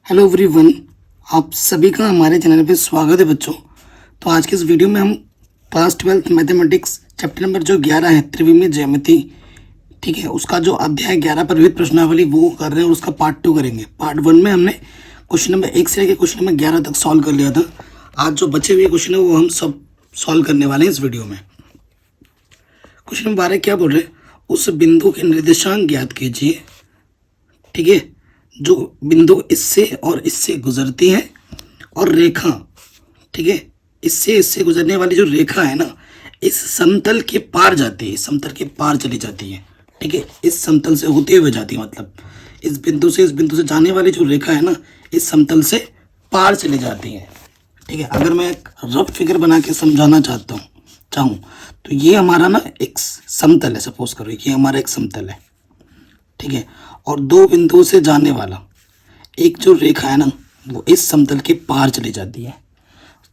Hello everyone, आप सभी का हमारे चैनल पे स्वागत है बच्चों। तो आज के इस वीडियो में हम क्लास 12 मैथमेटिक्स चैप्टर नंबर जो 11 है त्रिविमीय ज्यामिति, ठीक है, उसका जो अध्याय 11 पर विविध प्रश्नावली वो कर रहे हैं और उसका पार्ट 2 करेंगे। पार्ट 1 में हमने क्वेश्चन नंबर 1 से लेकर क्वेश्चन नंबर 11 तक सॉल्व कर लिया था। आज जो बचे हुए क्वेश्चन है वो हम सब सॉल्व करने वाले हैं इस वीडियो में। क्वेश्चन नंबर 12 क्या बोल रहे हैं, उस बिंदु के निर्देशांक ज्ञात कीजिए, ठीक है, जो बिंदु इससे और इससे गुजरती है और रेखा, ठीक है, इससे गुजरने वाली जो रेखा है ना, इस समतल के पार जाती है, समतल के पार चली जाती है, ठीक है, इस समतल से होते हुए जाती है, मतलब इस बिंदु से जाने वाली जो रेखा है ना, इस समतल से पार चली जाती है, ठीक है। अगर मैं एक रफ फिगर बना के समझाना चाहूँ तो ये हमारा ना एक समतल है, सपोज करो ये हमारा एक समतल है, ठीक है, और दो बिंदुओं से जाने वाला एक जो रेखा है ना, वो इस समतल के पार चली जाती है।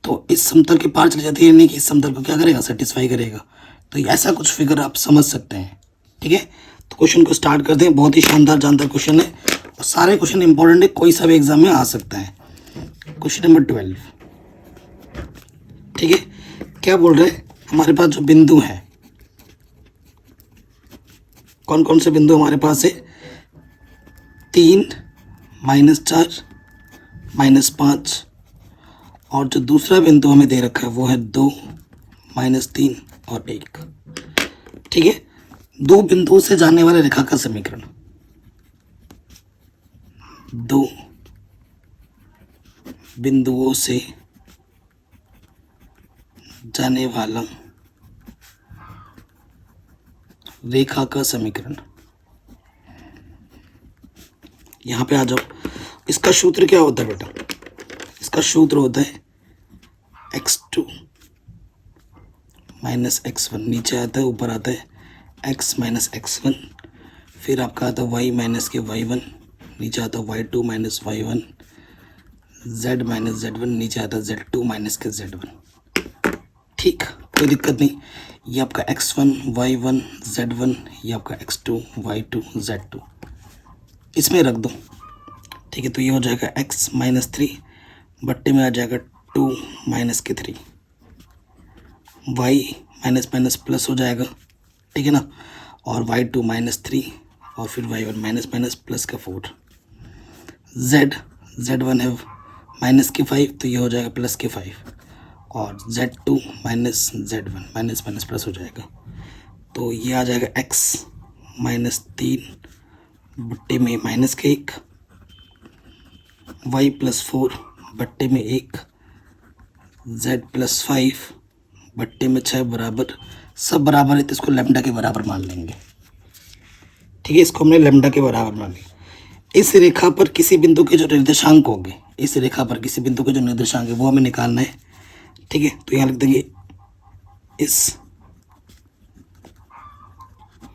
तो इस समतल के पार चली जाती है यानी कि इस समतल को क्या करेगा, सेटिस्फाई करेगा। तो ऐसा कुछ फिगर आप समझ सकते हैं, ठीक है। तो क्वेश्चन को स्टार्ट करते हैं। बहुत ही शानदार क्वेश्चन है और सारे क्वेश्चन इंपॉर्टेंट है, कोई सा भी एग्जाम में आ सकता है। क्वेश्चन नंबर 12, ठीक है, क्या बोल रहे हैं, हमारे पास जो बिंदु है, कौन कौन से बिंदु हमारे पास है, 3, -4, -5, और जो दूसरा बिंदु हमें दे रखा है वो है 2, -3 और 1, ठीक है। दो बिंदुओं से जाने वाले रेखा का समीकरण, दो बिंदुओं से जाने वाला रेखा का समीकरण। यहाँ पे आ जाओ। इसका सूत्र क्या होता है बेटा, इसका सूत्र होता है x2 - x1, नीचे आता है ऊपर आता है x - x1, फिर आपका आता है y - y1, नीचे आता है y2 - y1, z - z1, नीचे आता है z2 - z1, ठीक, कोई दिक्कत नहीं। ये आपका x1 y1 z1, ये आपका x2 y2 z2, इसमें रख दो, ठीक है। तो ये हो जाएगा x - 3 बट्टे में आ जाएगा 2 - 3, y माइनस प्लस हो जाएगा, ठीक है ना, और y2 - 3 और फिर y1 माइनस प्लस का 4, z1 है -5, तो ये हो जाएगा +5, और z2 - z1 माइनस प्लस हो जाएगा, तो ये आ जाएगा x -3 बट्टे में -1, y +4 बट्टे में 1, z +5 बट्टे में 6 बराबर, सब बराबर है तो इसको लैम्डा के बराबर मान लेंगे, ठीक है, इसको हमने लैम्डा के बराबर मान लिया। इस रेखा पर किसी बिंदु के जो निर्देशांक होंगे, इस रेखा पर किसी बिंदु के जो निर्देशांक है वो हमें निकालना है, ठीक है। तो यहाँ लिख देंगे इस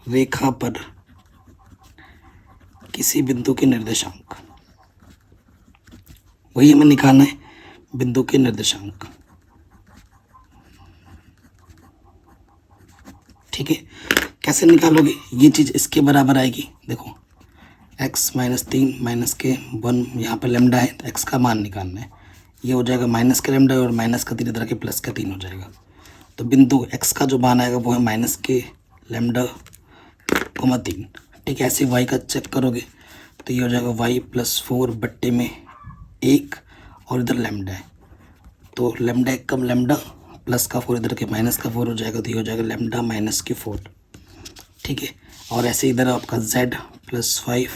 रेखा पर किसी बिंदु के निर्देशांक, वही हमें निकालना है, बिंदु के निर्देशांक, ठीक है। कैसे निकालोगे, ये चीज़ इसके बराबर आएगी, देखो x - 3 -1, यहाँ पर लैम्डा है तो x का मान निकालना है, ये हो जाएगा माइनस का लैम्डा और माइनस का 3 इधर के प्लस का 3 हो जाएगा। तो बिंदु x का जो मान आएगा वो है -3, ठीक है। ऐसे y का चेक करोगे तो ये हो जाएगा y +4 बट्टे में 1 और इधर लैम्डा है, तो लैम्डा 1 कम लैम्डा प्लस का 4 इधर के माइनस का 4 हो जाएगा, तो ये हो जाएगा लैम्डा -4, ठीक है। और ऐसे इधर आपका z +5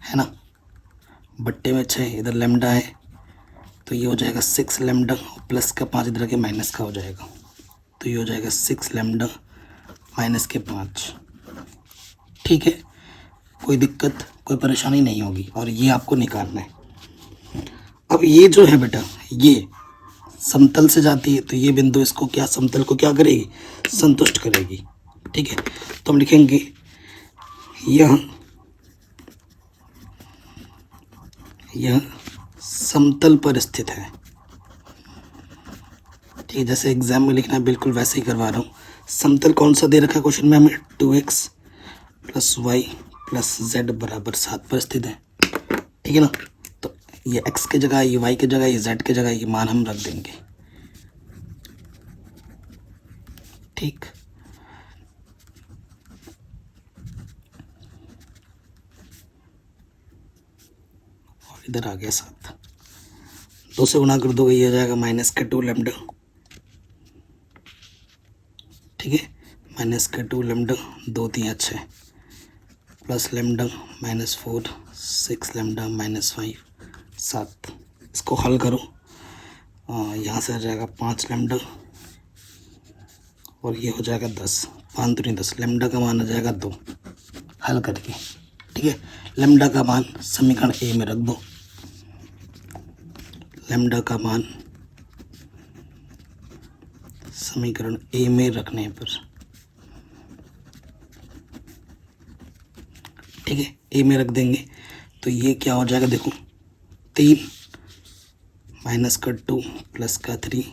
है ना, बट्टे में 6 इधर लैम्डा है, तो ये हो जाएगा 6 लैम्डा प्लस का 5 इधर के माइनस का हो जाएगा, तो ये हो जाएगा 6 लैम्डा -5, ठीक है। कोई दिक्कत कोई परेशानी नहीं होगी और ये आपको निकालना है। अब ये जो है बेटा, ये समतल से जाती है तो ये बिंदु इसको क्या, समतल को क्या करेगी, संतुष्ट करेगी, ठीक है। तो हम लिखेंगे यह समतल पर स्थित है, ठीक है। जैसे एग्जाम में लिखना है बिल्कुल वैसे ही करवा रहा हूँ। समतल कौन सा दे रखा है क्वेश्चन में हमें, 2x + y + z = 7 पर स्थित है, ठीक है ना। तो ये x की जगह, ये y की जगह, ये z की जगह ये मान हम रख देंगे। ठीक, और इधर आ गया 7, 2 से गुणा कर दोगे ये आ जाएगा -2 लैम्डा। ठीक है, -2 लैम्डा, 2 3 6 प्लस लैम्डा -4 6 लैम्डा -5 7। इसको हल करो, यहाँ से आ जाएगा 5 लैम्डा और ये हो जाएगा 10, 5 दूनी 10, लैम्डा का मान आ जाएगा 2 हल करके। ठीक है, लैम्डा का मान समीकरण ए में रख दो। लैम्डा का मान समीकरण ए में रखने पर, ठीक है, ए में रख देंगे तो ये क्या हो जाएगा, देखो 3 माइनस का 2 प्लस का 3,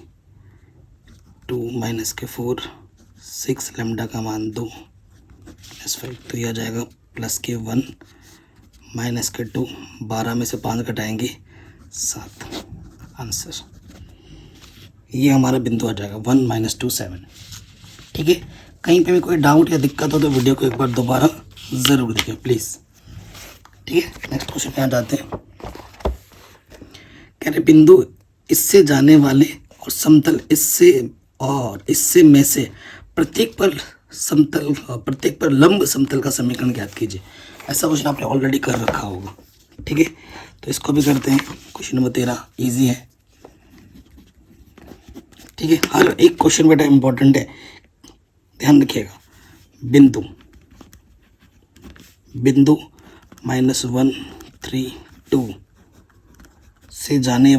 2 माइनस के 4 6 लैम्डा का मान 2 प्लस 5, तो यह आ जाएगा प्लस के 1 माइनस के 2, 12 में से 5 घटाएंगे 7, आंसर ये हमारा बिंदु आ जाएगा 1 - 2 7। ठीक है, कहीं पे भी कोई डाउट या दिक्कत हो तो वीडियो को एक बार दोबारा ज़रूर देखें प्लीज़। ठीक है, नेक्स्ट क्वेश्चन पे आ जाते हैं। कह रहे बिंदु इससे जाने वाले और समतल इससे में से प्रत्येक पर लंब समतल का समीकरण ज्ञात कीजिए। ऐसा क्वेश्चन आपने ऑलरेडी कर रखा होगा। ठीक है, तो इसको भी करते हैं। क्वेश्चन नंबर 13 इजी है। ठीक है, हर एक क्वेश्चन बेटा इंपॉर्टेंट है, ध्यान रखिएगा। बिंदु -1 3 2 से जाने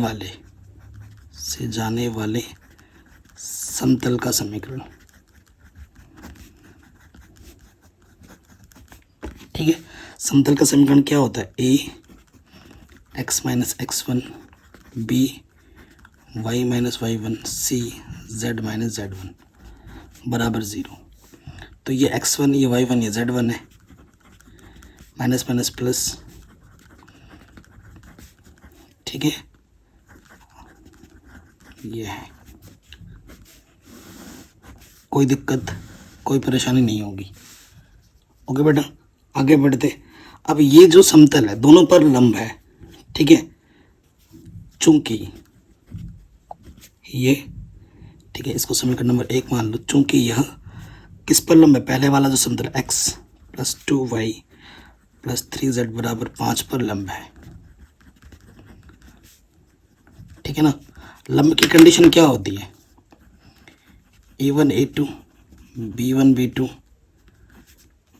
वाले समतल का समीकरण। ठीक है, समतल का समीकरण क्या होता है, a x - x1 b y - y1 c z - z1 बराबर 0। तो ये x1 ये y1 ये z1 है, माइनस माइनस प्लस। ठीक है, ये है, कोई दिक्कत कोई परेशानी नहीं होगी। ओके बेटा, आगे बढ़ते। अब ये जो समतल है दोनों पर लंब है। ठीक है, चूंकि ये, ठीक है, इसको समीकरण नंबर 1 मान लो। चूंकि यह किस पर लंब है, पहले वाला जो समतल x + 2y + 3z बराबर 5 पर लंब है। ठीक है ना, लंब की कंडीशन क्या होती है, a1 a2 b1 b2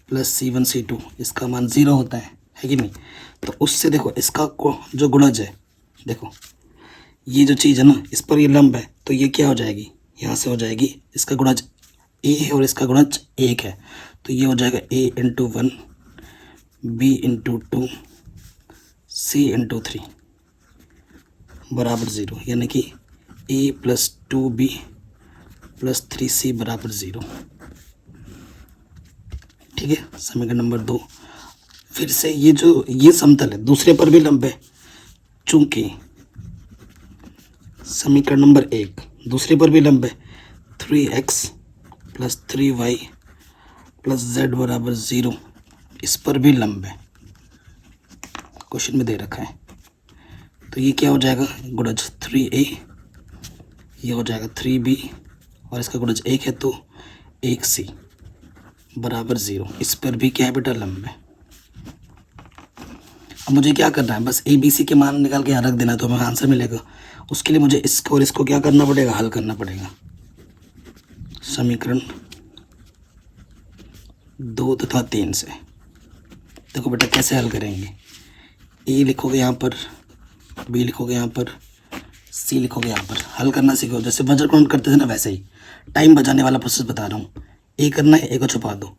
+ c1 c2, इसका मान 0 होता है कि नहीं। तो उससे देखो इसका जो गुणज है, देखो ये जो चीज़ है ना, इस पर ये लंब है, तो ये क्या हो जाएगी, यहाँ से हो जाएगी, इसका गुणज a है और इसका गुणज 1 है, तो ये हो जाएगा a × 1 b × 2 c × 3 बराबर 0, यानी कि a + 2b + 3c बराबर 0। ठीक है, समीकरण नंबर 2। फिर से ये समतल है, दूसरे पर भी लंब है। चूंकि समीकरण नंबर 1 दूसरे पर भी लंब है, 3x + 3y + z बराबर 0, इस पर भी लंब है, क्वेश्चन में दे रखा है। तो ये क्या हो जाएगा, गुणज 3a, ये हो जाएगा 3b और इसका गुणज 1 है तो 1c बराबर 0, इस पर भी क्या है बेटा, लंब है। अब मुझे क्या करना है, बस ABC के मान निकाल के यहाँ रख देना, तो हमें आंसर मिलेगा। उसके लिए मुझे इसको और इसको क्या करना पड़ेगा, हल करना पड़ेगा। समीकरण 2 तथा 3 से देखो बेटा कैसे हल करेंगे। A लिखोगे यहाँ पर, B लिखोगे यहाँ पर, C लिखोगे यहाँ पर। हल करना सीखो, जैसे वज्र काउंट करते थे ना वैसे ही, टाइम बचाने वाला प्रोसेस बता रहा हूँ। A करना है, A को छुपा दो,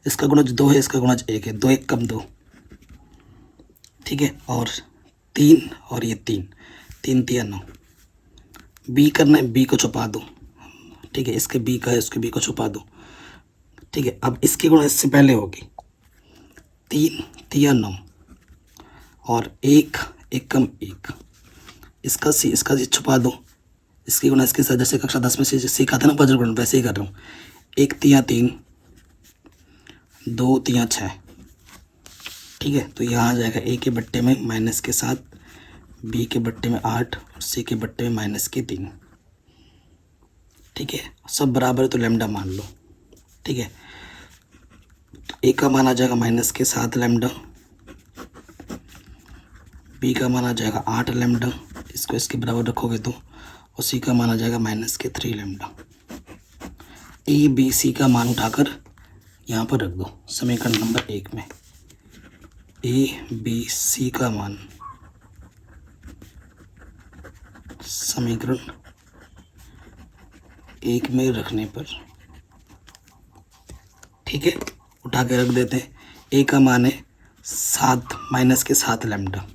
इसका गुणज 2 है, इसका गुणज 1 है, 2 1 कम 2। ठीक है, और 3 और ये 3 3 3 9। B करना है, B को छुपा दो। ठीक है, इसके B का है, इसके B को छुपा दो। ठीक है, अब इसकी गुणा इससे पहले होगी, 3 3 9 और 1 1 कम 1, इसका सी छुपा दो, इसकी गुणा इसके साथ, जैसे कक्षा 10 में से सीखा था ना वज्र गुणन, वैसे ही कर रहा हूँ। 1 तिया 3, 2 तिया 6, ठीक है। तो यहाँ आ जाएगा ए के बट्टे में माइनस के 7, बी के बट्टे में 8 और सी के बट्टे में माइनस के 3, ठीक है। सब बराबर है तो लैम्डा मान लो, ठीक है। तो ए का मान आ जाएगा माइनस के 7 लैम्डा, बी का मान आ जाएगा 8 लैम्डा, इसको इसके बराबर रखोगे तो, और सी का मान आ जाएगा माइनस के 3 लैम्डा। ए बी सी का मान उठाकर यहाँ पर रख दो समीकरण नंबर 1 में। ए बी सी का मान समीकरण 1 में रखने पर, ठीक है, उठा के रख देते हैं। ए का मान है 7 माइनस के 7 लैम्डा,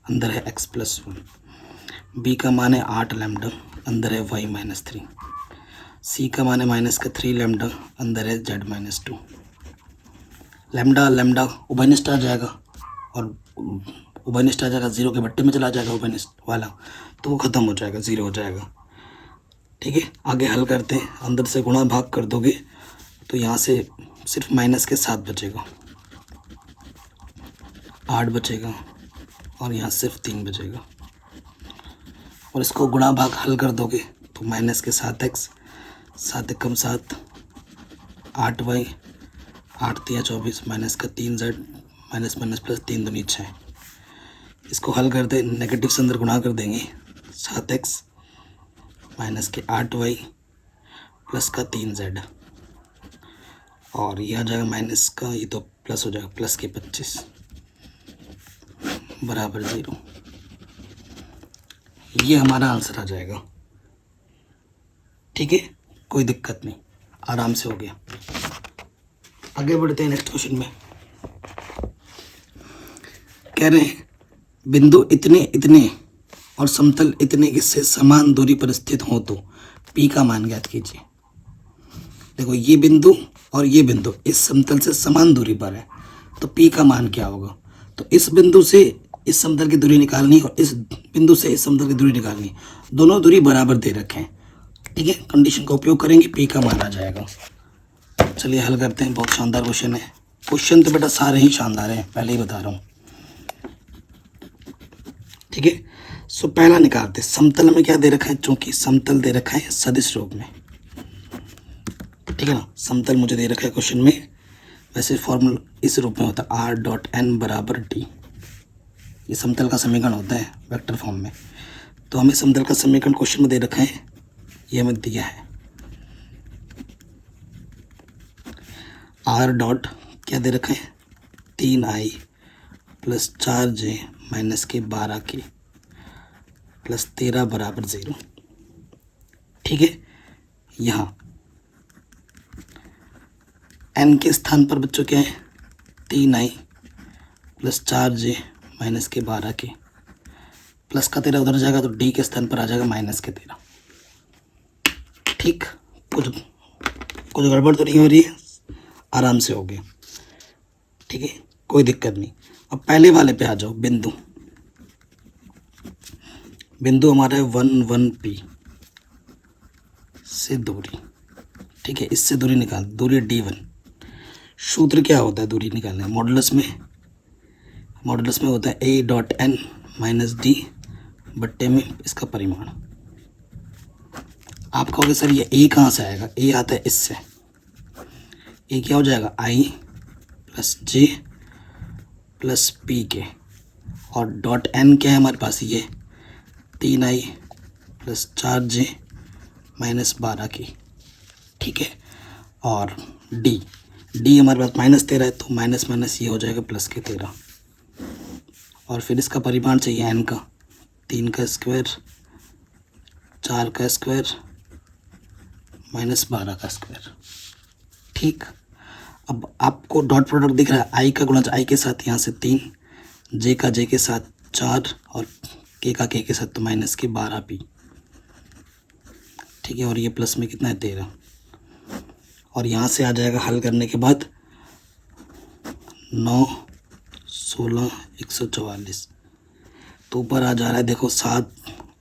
अंदर है x प्लस 1, बी का मान है 8 लैम्डा, अंदर है y माइनस 3, सी का मान है माइनस का 3 लैम्डा, अंदर है z माइनस 2। लैम्डा लैम्डा उभयनिष्ठ आ जाएगा और उभयनिष्ठ आ जाएगा, 0 के बट्टे में चला जाएगा उभयनिष्ठ वाला, तो वो ख़त्म हो जाएगा, 0 हो जाएगा, ठीक है। आगे हल करते हैं। अंदर से गुणा भाग कर दोगे तो यहाँ से सिर्फ माइनस के 7 बचेगा, 8 बचेगा और यहाँ सिर्फ 3 बचेगा। और इसको गुणा भाग हल कर दोगे तो माइनस के 7x, 7 एकम 7, 8y, 8 तिया 24, माइनस का 3z, माइनस माइनस प्लस 3 दूनी 6। इसको हल करते नेगेटिव से अंदर गुणा कर देंगे, 7x माइनस के 8y प्लस का 3z, और यह आ जाएगा माइनस का, ये तो प्लस हो जाएगा, प्लस के 25 बराबर 0। ये हमारा आंसर आ जाएगा, ठीक है, कोई दिक्कत नहीं, आराम से हो गया। आगे बढ़ते हैं नेक्स्ट क्वेश्चन में। कह रहे हैं बिंदु इतने इतने और समतल इतने से समान दूरी पर स्थित हो तो P का मान ज्ञात कीजिए। देखो ये बिंदु और ये बिंदु इस समतल से समान दूरी पर है, तो P का मान क्या होगा? तो इस बिंदु से इस समतल की दूरी निकालनी और इस बिंदु से इस समतल की दूरी निकालनी, दोनों दूरी बराबर दे रखे हैं, ठीक है। कंडीशन का उपयोग करेंगे, P का मान आ जाएगा। चलिए हल करते हैं, बहुत शानदार क्वेश्चन है। क्वेश्चन तो बेटा सारे ही शानदार हैं, पहले ही बता रहा हूँ, ठीक है। सो पहला निकालते, समतल में क्या दे रखा है, चूंकि समतल दे रखा है सदिश रूप में, ठीक है ना। समतल मुझे दे रखा है क्वेश्चन में, वैसे फॉर्मूला इस रूप में होता है r डॉट n बराबर d, ये समतल का समीकरण होता है वेक्टर फॉर्म में। तो हमें समतल का समीकरण क्वेश्चन में दे रखा है, ये हमें दिया है r डॉट क्या दे रखा है, 3i प्लस 4j माइनस के 12k प्लस 13 बराबर 0, ठीक है। यहाँ n के स्थान पर बच्चों क्या है, 3i प्लस 4j माइनस के 12k प्लस का 13 उधर जाएगा तो d के स्थान पर आ जाएगा माइनस के 13, ठीक। कुछ गड़बड़ तो नहीं हो रही है, आराम से हो गया, ठीक है, कोई दिक्कत नहीं। अब पहले वाले पे आ जाओ, बिंदु हमारा है 1 1 P से दूरी, ठीक है। इससे दूरी निकाल, दूरी D1। सूत्र क्या होता है दूरी निकालने, मॉडुलस में होता है a dot n minus d बट्टे में इसका परिमाण। आप कहोगे सर ये a कहाँ से आएगा, a आता है इससे, a क्या हो जाएगा i plus j plus p के, और डॉट n क्या है हमारे पास, ये 3i प्लस 4j माइनस 12 की, ठीक है। और d हमारे पास माइनस 13 है, तो माइनस माइनस ये हो जाएगा प्लस के 13, और फिर इसका परिमाण चाहिए n का, 3 का स्क्वायर 4 का स्क्वायर माइनस 12 का स्क्वायर, ठीक। अब आपको डॉट प्रोडक्ट दिख रहा है, i का गुणा i के साथ यहाँ से 3, j का j के साथ 4 और k का k के साथ तो माइनस के 12p, ठीक है। और ये प्लस में कितना है 13, और यहाँ से आ जाएगा हल करने के बाद 9 16 144, तो ऊपर आ जा रहा है देखो 7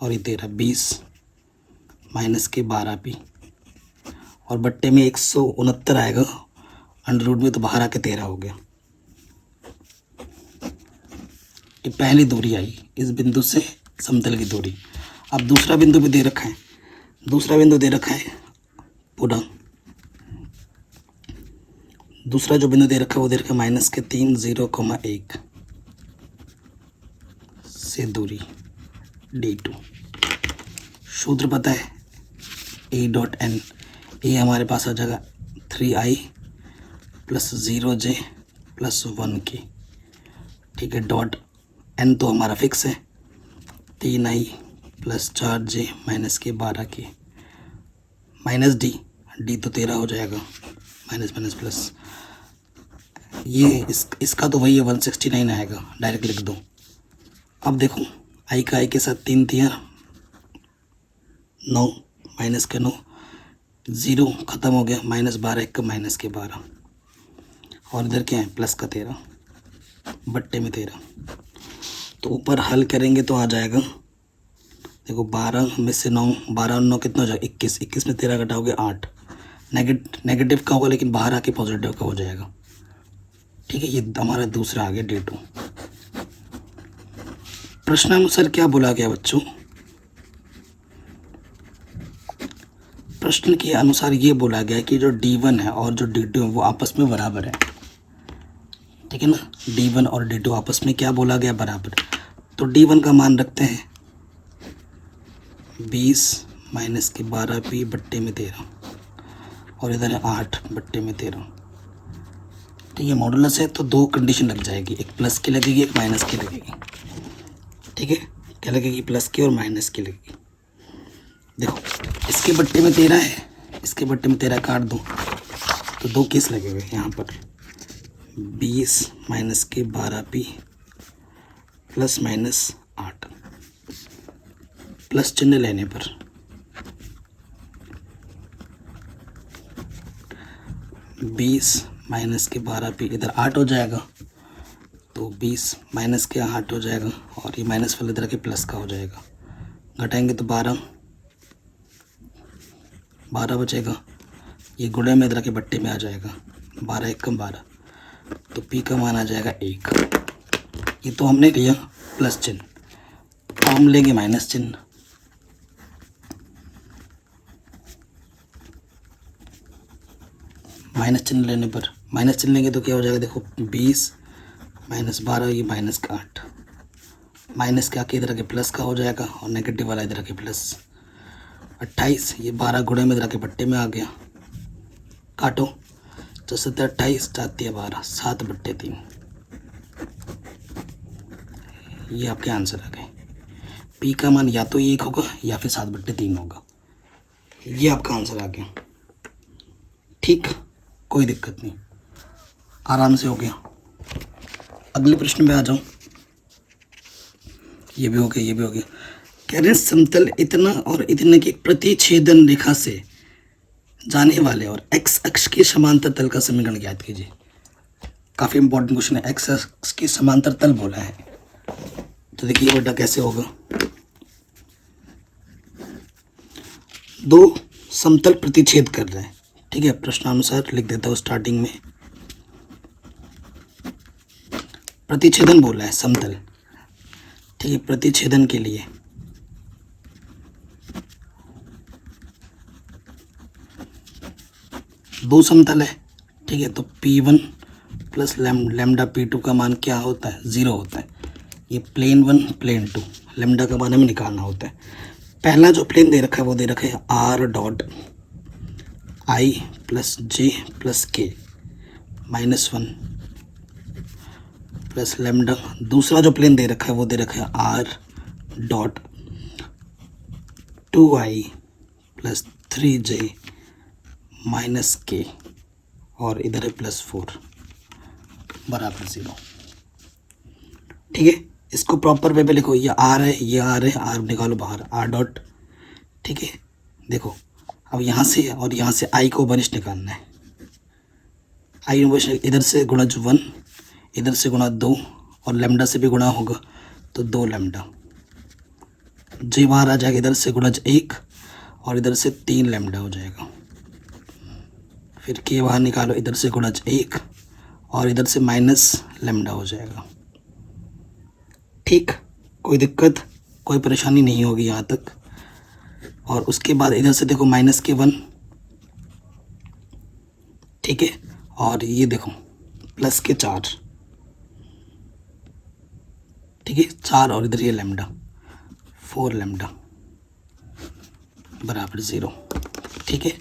और ये 13, 20 माइनस के 12 पी, और बट्टे में 169 आएगा, अंडर रूट में तो बाहर आके 13 हो गया। ये पहली दूरी आई इस बिंदु से समतल की दूरी। अब दूसरा बिंदु भी दे रखा है, दूसरा बिंदु दे रखा है पूरा, दूसरा जो बिंदु दे रखा है वो दे रखा है माइनस के 3, 0,1 से दूरी D2। सूत्र पता है E.N, ये हमारे पास आ जाएगा 3i plus 0j plus 1k, ठीक है। डॉट n तो हमारा फिक्स है, 3i प्लस 4j माइनस के 12k माइनस d तो 13 हो जाएगा, माइनस माइनस प्लस, ये इसका तो वही है 169 आएगा, डायरेक्ट लिख दो। अब देखो i का i के साथ 3 दिया 9, माइनस के 9, 0 ख़त्म हो गया, माइनस 12, एक का माइनस के 12, और इधर क्या है प्लस का 13, बट्टे में 13। तो ऊपर हल करेंगे तो आ जाएगा, देखो 12 में से 9, 12 और 9 कितना हो जाएगा 21, 21 में 13 घटाओगे 8, नेगेटिव का होगा लेकिन बाहर आके पॉजिटिव का हो जाएगा, ठीक है। ये हमारा दूसरा आ गया D2। प्रश्नानुसार क्या बोला गया बच्चों? प्रश्न के अनुसार ये बोला गया कि जो D1 है और जो D2 है वो आपस में बराबर है, ठीक है ना। D1 और D2 आपस में क्या बोला गया, बराबर। तो D1 का मान रखते हैं 20 माइनस के 12 पी बट्टे में 13, और इधर है 8 बट्टे में 13, ठीक है। मॉडुलस है तो दो कंडीशन लग जाएगी, एक प्लस की लगेगी एक माइनस की लगेगी, ठीक है। क्या लगेगी, प्लस की और माइनस की लगेगी। देखो इसके बट्टे में 13 है, इसके बट्टे में 13 काट दो तो दो केस लगेगा यहाँ पर, 20 माइनस के 12 पी प्लस माइनस 8, प्लस चिन्ह लेने पर 20 माइनस के 12 पी, इधर 8 हो जाएगा तो 20 माइनस के 8 हो जाएगा, और ये माइनस वाले इधर के प्लस का हो जाएगा, घटाएंगे तो 12 बचेगा, ये गुणे में इधर के बट्टे में आ जाएगा, 12 एक कम 12, तो पी का मान आ जाएगा 1। ये तो हमने लिया प्लस चिन्ह, तो हम लेंगे माइनस चिन्ह, माइनस चिन्ह लेने पर, माइनस चिन्ह लेंगे तो क्या हो जाएगा, देखो 20 माइनस 12, ये माइनस का 8, माइनस के आके इधर के प्लस का हो जाएगा, और नेगेटिव वाला इधर के प्लस 28, ये 12 गुणे में इधर के बट्टे में आ गया, काटो तो 7 28 4 12, 7 बट्टे 3, ये आपके आंसर आ गए। पी का मान या तो 1 होगा या फिर 7 बट्टे 3 होगा, ये आपका आंसर आ गया, ठीक, कोई दिक्कत नहीं, आराम से हो गया। अगले प्रश्न पे आ जाओ, ये भी हो गया, ये भी हो गया। कह रहे हैं समतल इतना और इतने की प्रतिच्छेदन रेखा से जाने वाले और एक्स अक्ष के समांतर तल का समीकरण ज्ञात कीजिए। काफ़ी इंपॉर्टेंट क्वेश्चन है, एक्स अक्ष के समांतर तल बोला है, तो देखिए बेटा कैसे होगा। दो समतल प्रतिच्छेद कर रहे हैं, ठीक है। प्रश्नानुसार लिख देता हूँ स्टार्टिंग में, प्रतिच्छेदन बोला है समतल, ठीक है। प्रतिच्छेदन के लिए दो समतल है, ठीक है। तो P1 प्लस लैम्डा P2 का मान क्या होता है, 0 होता है। ये प्लेन 1 प्लेन 2 लैम्डा का मान हमें निकालना होता है। पहला जो प्लेन दे रखा है वो दे रखा है R dot I plus J plus K -1 plus lambda. दूसरा जो प्लेन दे रखा है वो दे रखा है R dot 2I plus 3J minus के, और इधर है +4 बराबर 0, ठीक है। इसको प्रॉपर वे पे लिखो, ये R है, ये R है, R निकालो बाहर, R डॉट, ठीक है। देखो अब यहाँ से और यहाँ से I को वनिष्ठ निकालना है, I वनिष्ठ इधर से गुणा 1, इधर से गुणा 2, और लैम्डा से भी गुणा होगा तो 2 लैम्डा, जे बाहर आ जाएगा, इधर से गुणज 1 और इधर से 3 लैम्डा हो जाएगा। फिर के बाहर निकालो, इधर से गुणज 1 और इधर से माइनस लैम्डा हो जाएगा। ठीक, कोई दिक्कत, कोई परेशानी नहीं होगी यहाँ तक। और उसके बाद इधर से देखो माइनस के 1, ठीक है, और ये देखो प्लस के 4, ठीक है, 4 और इधर ये लैम्डा, 4 लैम्डा बराबर 0। ठीक है,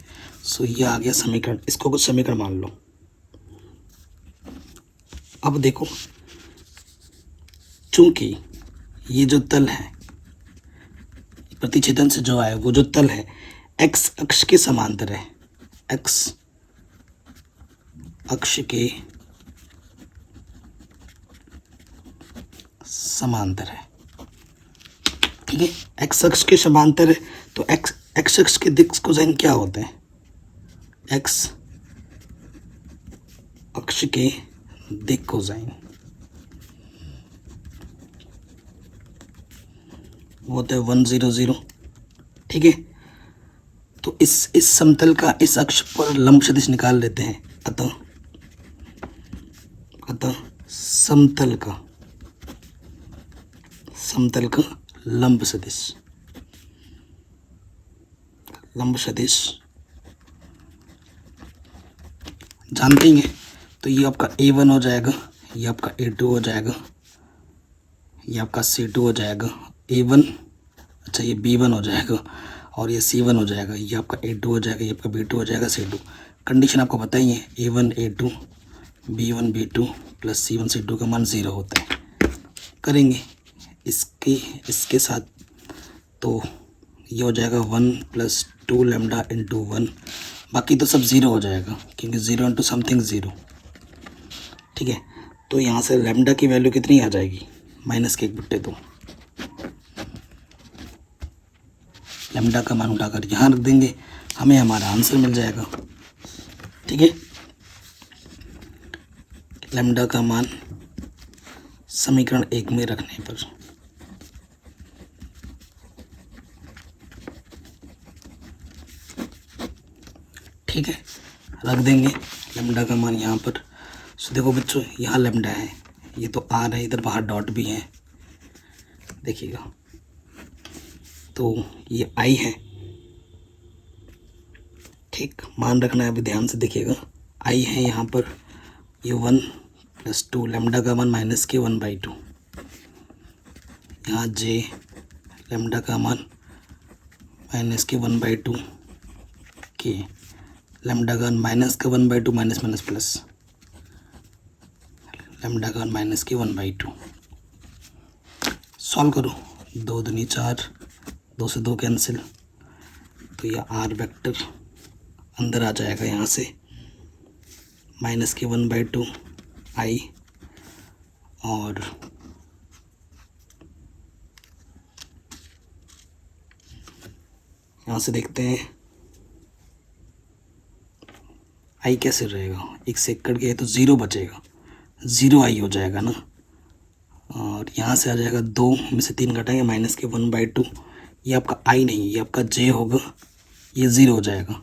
सो ये आ गया समीकरण। इसको कुछ समीकरण मान लो। अब देखो, चूंकि ये जो तल है प्रतिच्छेदन से जो आए, वो जो तल है एक्स अक्ष के समांतर है, एक्स अक्ष के समांतर है। ठीक है, एक्स अक्ष के समांतर है, तो एक्स अक्ष के दिक् कोसाइन क्या होते हैं? एक्स अक्ष के दिक् कोसाइन वो होता है 1 0 0। ठीक है, तो इस समतल का इस अक्ष पर लंब सदिश निकाल लेते हैं। अतः समतल का लंब सदिश जानते ही हैं। तो ये आपका A1 हो जाएगा, ये आपका A2 हो जाएगा, ये आपका C2 हो जाएगा, A1, अच्छा ये B1 हो जाएगा और ये C1 हो जाएगा, ये आपका A2 हो जाएगा, ये आपका B2 हो जाएगा, C2। कंडीशन आपको पता ही है, A1 A2 B1 B2 plus C1 C2 का मान 0 होता है। करेंगे इसके साथ, तो ये हो जाएगा 1 + 2 लैम्डा इंटू 1, बाकी तो सब 0 हो जाएगा क्योंकि 0 इंटू समथिंग 0। ठीक है, तो यहाँ से लैम्डा की वैल्यू कितनी आ जाएगी? -1/2। लैम्डा का मान उठाकर यहाँ रख देंगे, हमें हमारा आंसर मिल जाएगा। ठीक है, लैम्डा का मान समीकरण 1 में रखने पर ठीक है, रख देंगे लैम्डा का मान यहाँ पर। सो देखो बच्चों, यहाँ लैम्डा है, ये तो आर है, इधर बाहर डॉट भी है, देखिएगा, तो ये आई है। ठीक, मान रखना है, अभी ध्यान से देखिएगा, आई है यहाँ पर, ये 1 + 2 लैम्डा का मान -1/2। यहाँ जे लैम्डा का मान -1/2 के लैम्डा का -1/2 माइनस प्लस लैम्डा का -1/2। सॉल्व करो, 2 दूनी 4, 2 से 2 कैंसिल, तो यह आर वेक्टर अंदर आ जाएगा यहाँ से, -1/2 आई, और यहाँ से देखते हैं आई कैसे रहेगा, 1 से 1 कट गया तो 0 बचेगा, 0 आई हो जाएगा ना, और यहाँ से आ जाएगा 2 में से 3 घटाएंगे -1/2, ये आपका आई नहीं, ये आपका जे होगा, ये 0 हो जाएगा,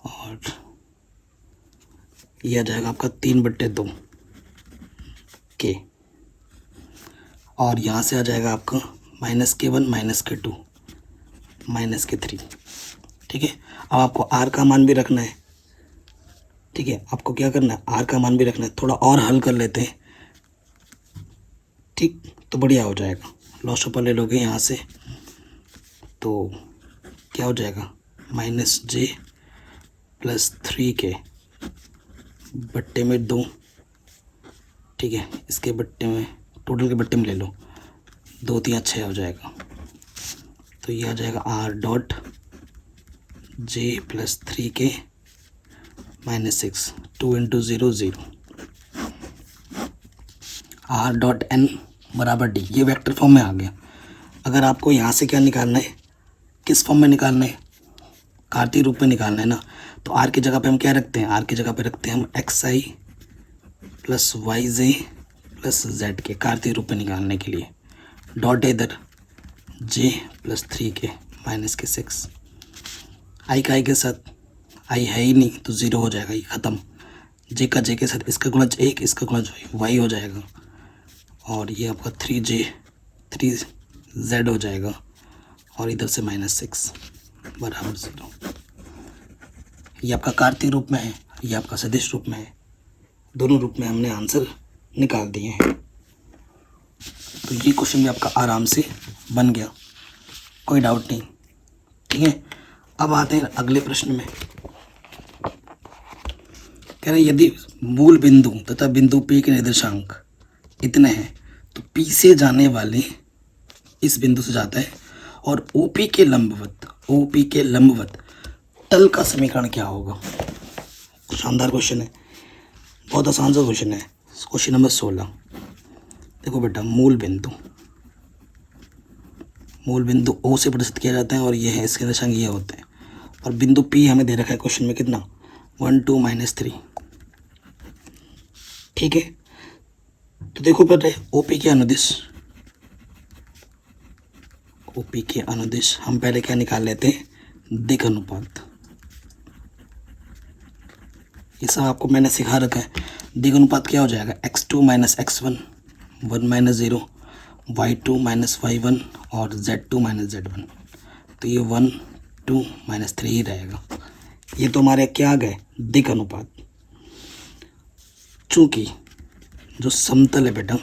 और ये आ जाएगा आपका 3/2 के, और यहाँ से आ जाएगा आपका -1 -2 -3। ठीक है, अब आपको आर का मान भी रखना है। ठीक है, आपको क्या करना है, आर का मान भी रखना है। थोड़ा और हल कर लेते हैं, ठीक, तो बढ़िया हो जाएगा। लॉस ऊपर ले लोगे यहाँ से, तो क्या हो जाएगा, -j + 3k बट्टे में 2। ठीक है, इसके बट्टे में, टोटल के बट्टे में ले लो, 2 3 6 हो जाएगा, तो ये आ जाएगा r.j + 3k -6, 2 × 0 0, r.n बराबर d। ये वेक्टर फॉर्म में आ गया। अगर आपको यहाँ से क्या निकालना है, किस फॉर्म में निकालना है, कार्तीय रूप में निकालना है ना, तो r की जगह पे हम क्या रखते हैं, r की जगह पे रखते हैं हम xi + yj + z के कार्तीय रूप में निकालने के लिए। डॉट है इधर, जे प्लस 3k माइनस के 6। आई का आई के साथ, आई है ही नहीं तो 0 हो जाएगा, ये ख़त्म। जे का जे के साथ इसका गुणज 1, इसका गुणज y हो जाएगा, और ये आपका 3z हो जाएगा, और इधर से -6 बराबर 0। ये आपका कार्तीय रूप में है, ये आपका सदिश रूप में है। दोनों रूप में हमने आंसर निकाल दिए हैं। तो ये क्वेश्चन भी आपका आराम से बन गया, कोई डाउट नहीं। ठीक है, अब आते हैं अगले प्रश्न में। कह रहे यदि मूल बिंदु तथा बिंदु P के निर्देशांक इतने हैं तो P से जाने वाले इस बिंदु से जाता है, और OP के लंबवत तल का समीकरण क्या होगा। शानदार क्वेश्चन है, बहुत आसान सा क्वेश्चन है। Question number 16। देखो बेटा, मूल बिंदु O से प्रदर्शित किया जाता है, और ये है, इसके निर्देशांक ये होते हैं, और बिंदु P हमें दे रखा है क्वेश्चन में कितना, 1 2 -3। ठीक है, तो देखो बेटा, OP के अनुदिश हम पहले क्या निकाल लेते हैं, दिक् अनुपात। ये सब आपको मैंने सिखा रखा है। दिक् अनुपात क्या हो जाएगा, x2 - x1 1 - 0, y2 - y1 और z2 - z1। तो ये 1 2 -3 ही रहेगा। ये तो हमारे क्या आ गए, दिक् अनुपात। चूंकि जो समतल है बेटा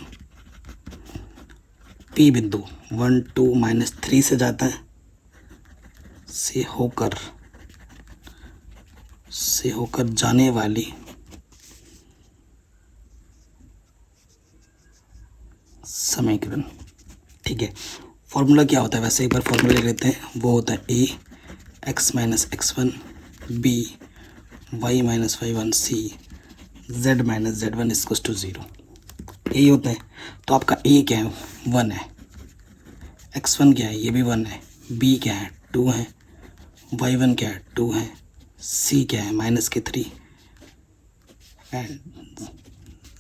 P बिंदु 1 2 -3 से जाता है, से होकर जाने वाली समीकरण। ठीक है, फॉर्मूला क्या होता है, वैसे एक बार फॉर्मूला ले लेते हैं। वो होता है A x - x1 B y - y1 C z - z1 = 0। यही होता है। तो आपका A क्या है, 1 है, x1 क्या है, ये भी 1 है, B क्या है, 2 है, y1 क्या है, 2 है, C क्या है, -3, एंड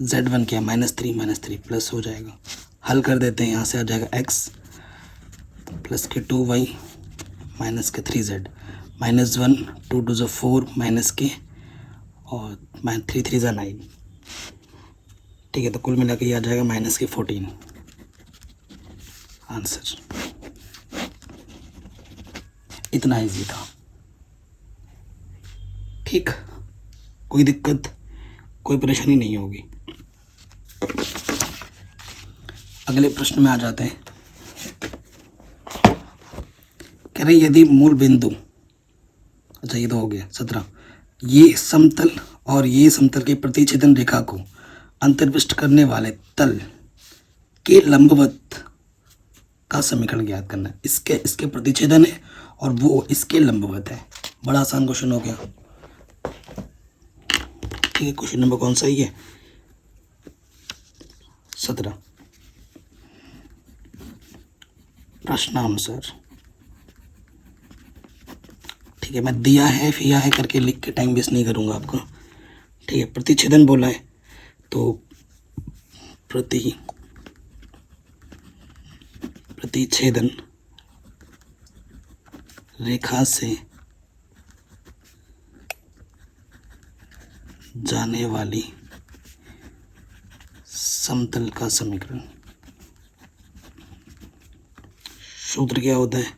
z1 क्या है, -3 प्लस हो जाएगा। हल कर देते हैं, यहाँ से आ जाएगा x प्लस के 2y माइनस के 3z, -1 2 2 4 माइनस के और 3 3 9। ठीक है, तो कुल मिला के ये आ जाएगा -14 आंसर। इतना ईजी था। ठीक, कोई दिक्कत, कोई परेशानी नहीं होगी। अगले प्रश्न में आ जाते हैं। कह रहे यदि मूल बिंदु, अच्छा ये तो हो गया 17, ये समतल और ये समतल के प्रतिच्छेदन रेखा को अंतर्विष्ट करने वाले तल के लंबवत का समीकरण ज्ञात करना है। इसके प्रतिच्छेदन है और वो इसके लंबवत है। बड़ा आसान क्वेश्चन हो गया। ठीक है, क्वेश्चन नंबर कौन सा ही है, 17। प्रश्नानुसार। ठीक है, मैं दिया है फिया है करके लिख के टाइम वेस्ट नहीं करूँगा आपका। ठीक है, प्रतिच्छेदन बोला है तो प्रतिच्छेदन रेखा से जाने वाली समतल का समीकरण। सूत्र क्या होता है,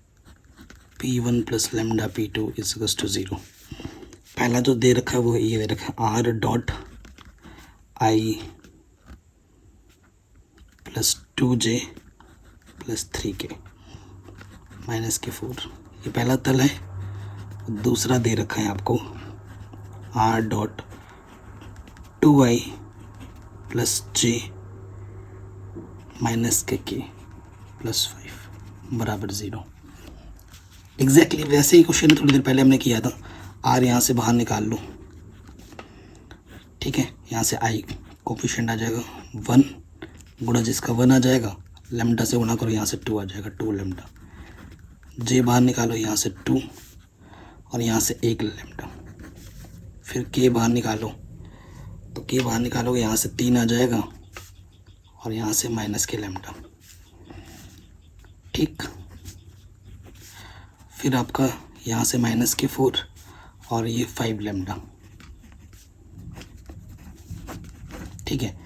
P1 + λ P2 = 0। पहला जो दे रखा है वो ये दे रखा है, R.I + 2j + 3k -4। ये पहला तल है। दूसरा दे रखा है आपको R.2i + j -k + 5 बराबर 0। एग्जैक्टली वैसे ही क्वेश्चन थोड़ी देर पहले हमने किया था। आर यहाँ से बाहर निकाल लो। ठीक है, यहाँ से आई कोफिशिएंट आ जाएगा 1 गुणा जिसका 1 आ जाएगा, लैम्डा से गुणा करो, यहाँ से 2 आ जाएगा, 2 लैम्डा। जे बाहर निकालो, यहाँ से 2 और यहाँ से 1 लैम्डा। फिर के बाहर निकालो, तो के बाहर निकालोगे, यहाँ से 3 आ जाएगा और यहाँ से -k लैम्डा। ठीक, फिर आपका यहाँ से -4 और ये 5 लैम्डा। ठीक है,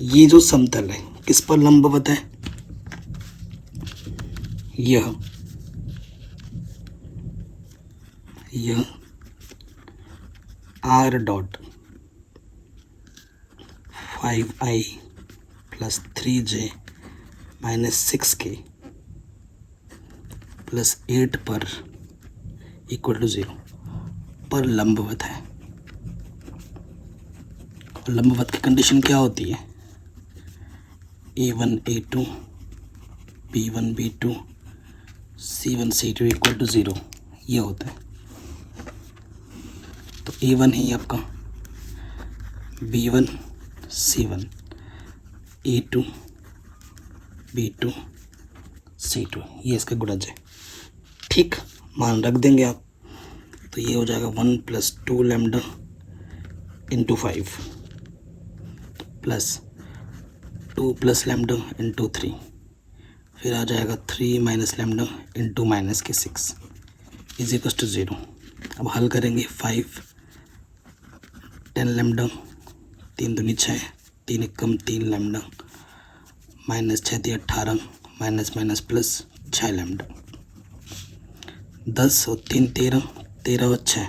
ये जो समतल है किस पर लंबवत है? यह r dot 5i plus 3j minus 6k plus 8 पर इक्वल टू 0 पर लंबवत है। और लंबवत की कंडीशन क्या होती है? a1 a2 b1 b2 c1 c2 equal to 0 ये होता है। तो a1 ही आपका b1 c1 a2 b2 c2 ये इसका गुणज है। ठीक, मान रख देंगे आप, तो ये हो जाएगा 1 + 2 lambda into 5 plus 2 + lambda into 3, फिर आ जाएगा 3 - lambda into -6 is equal to 0। अब हल करेंगे 5 10 लैम्डा 3 दूनी 6 3 एकम 3 लैम्डा -6 × 18 माइनस प्लस 6 लैम्डा 10 और 3 13 13 और 6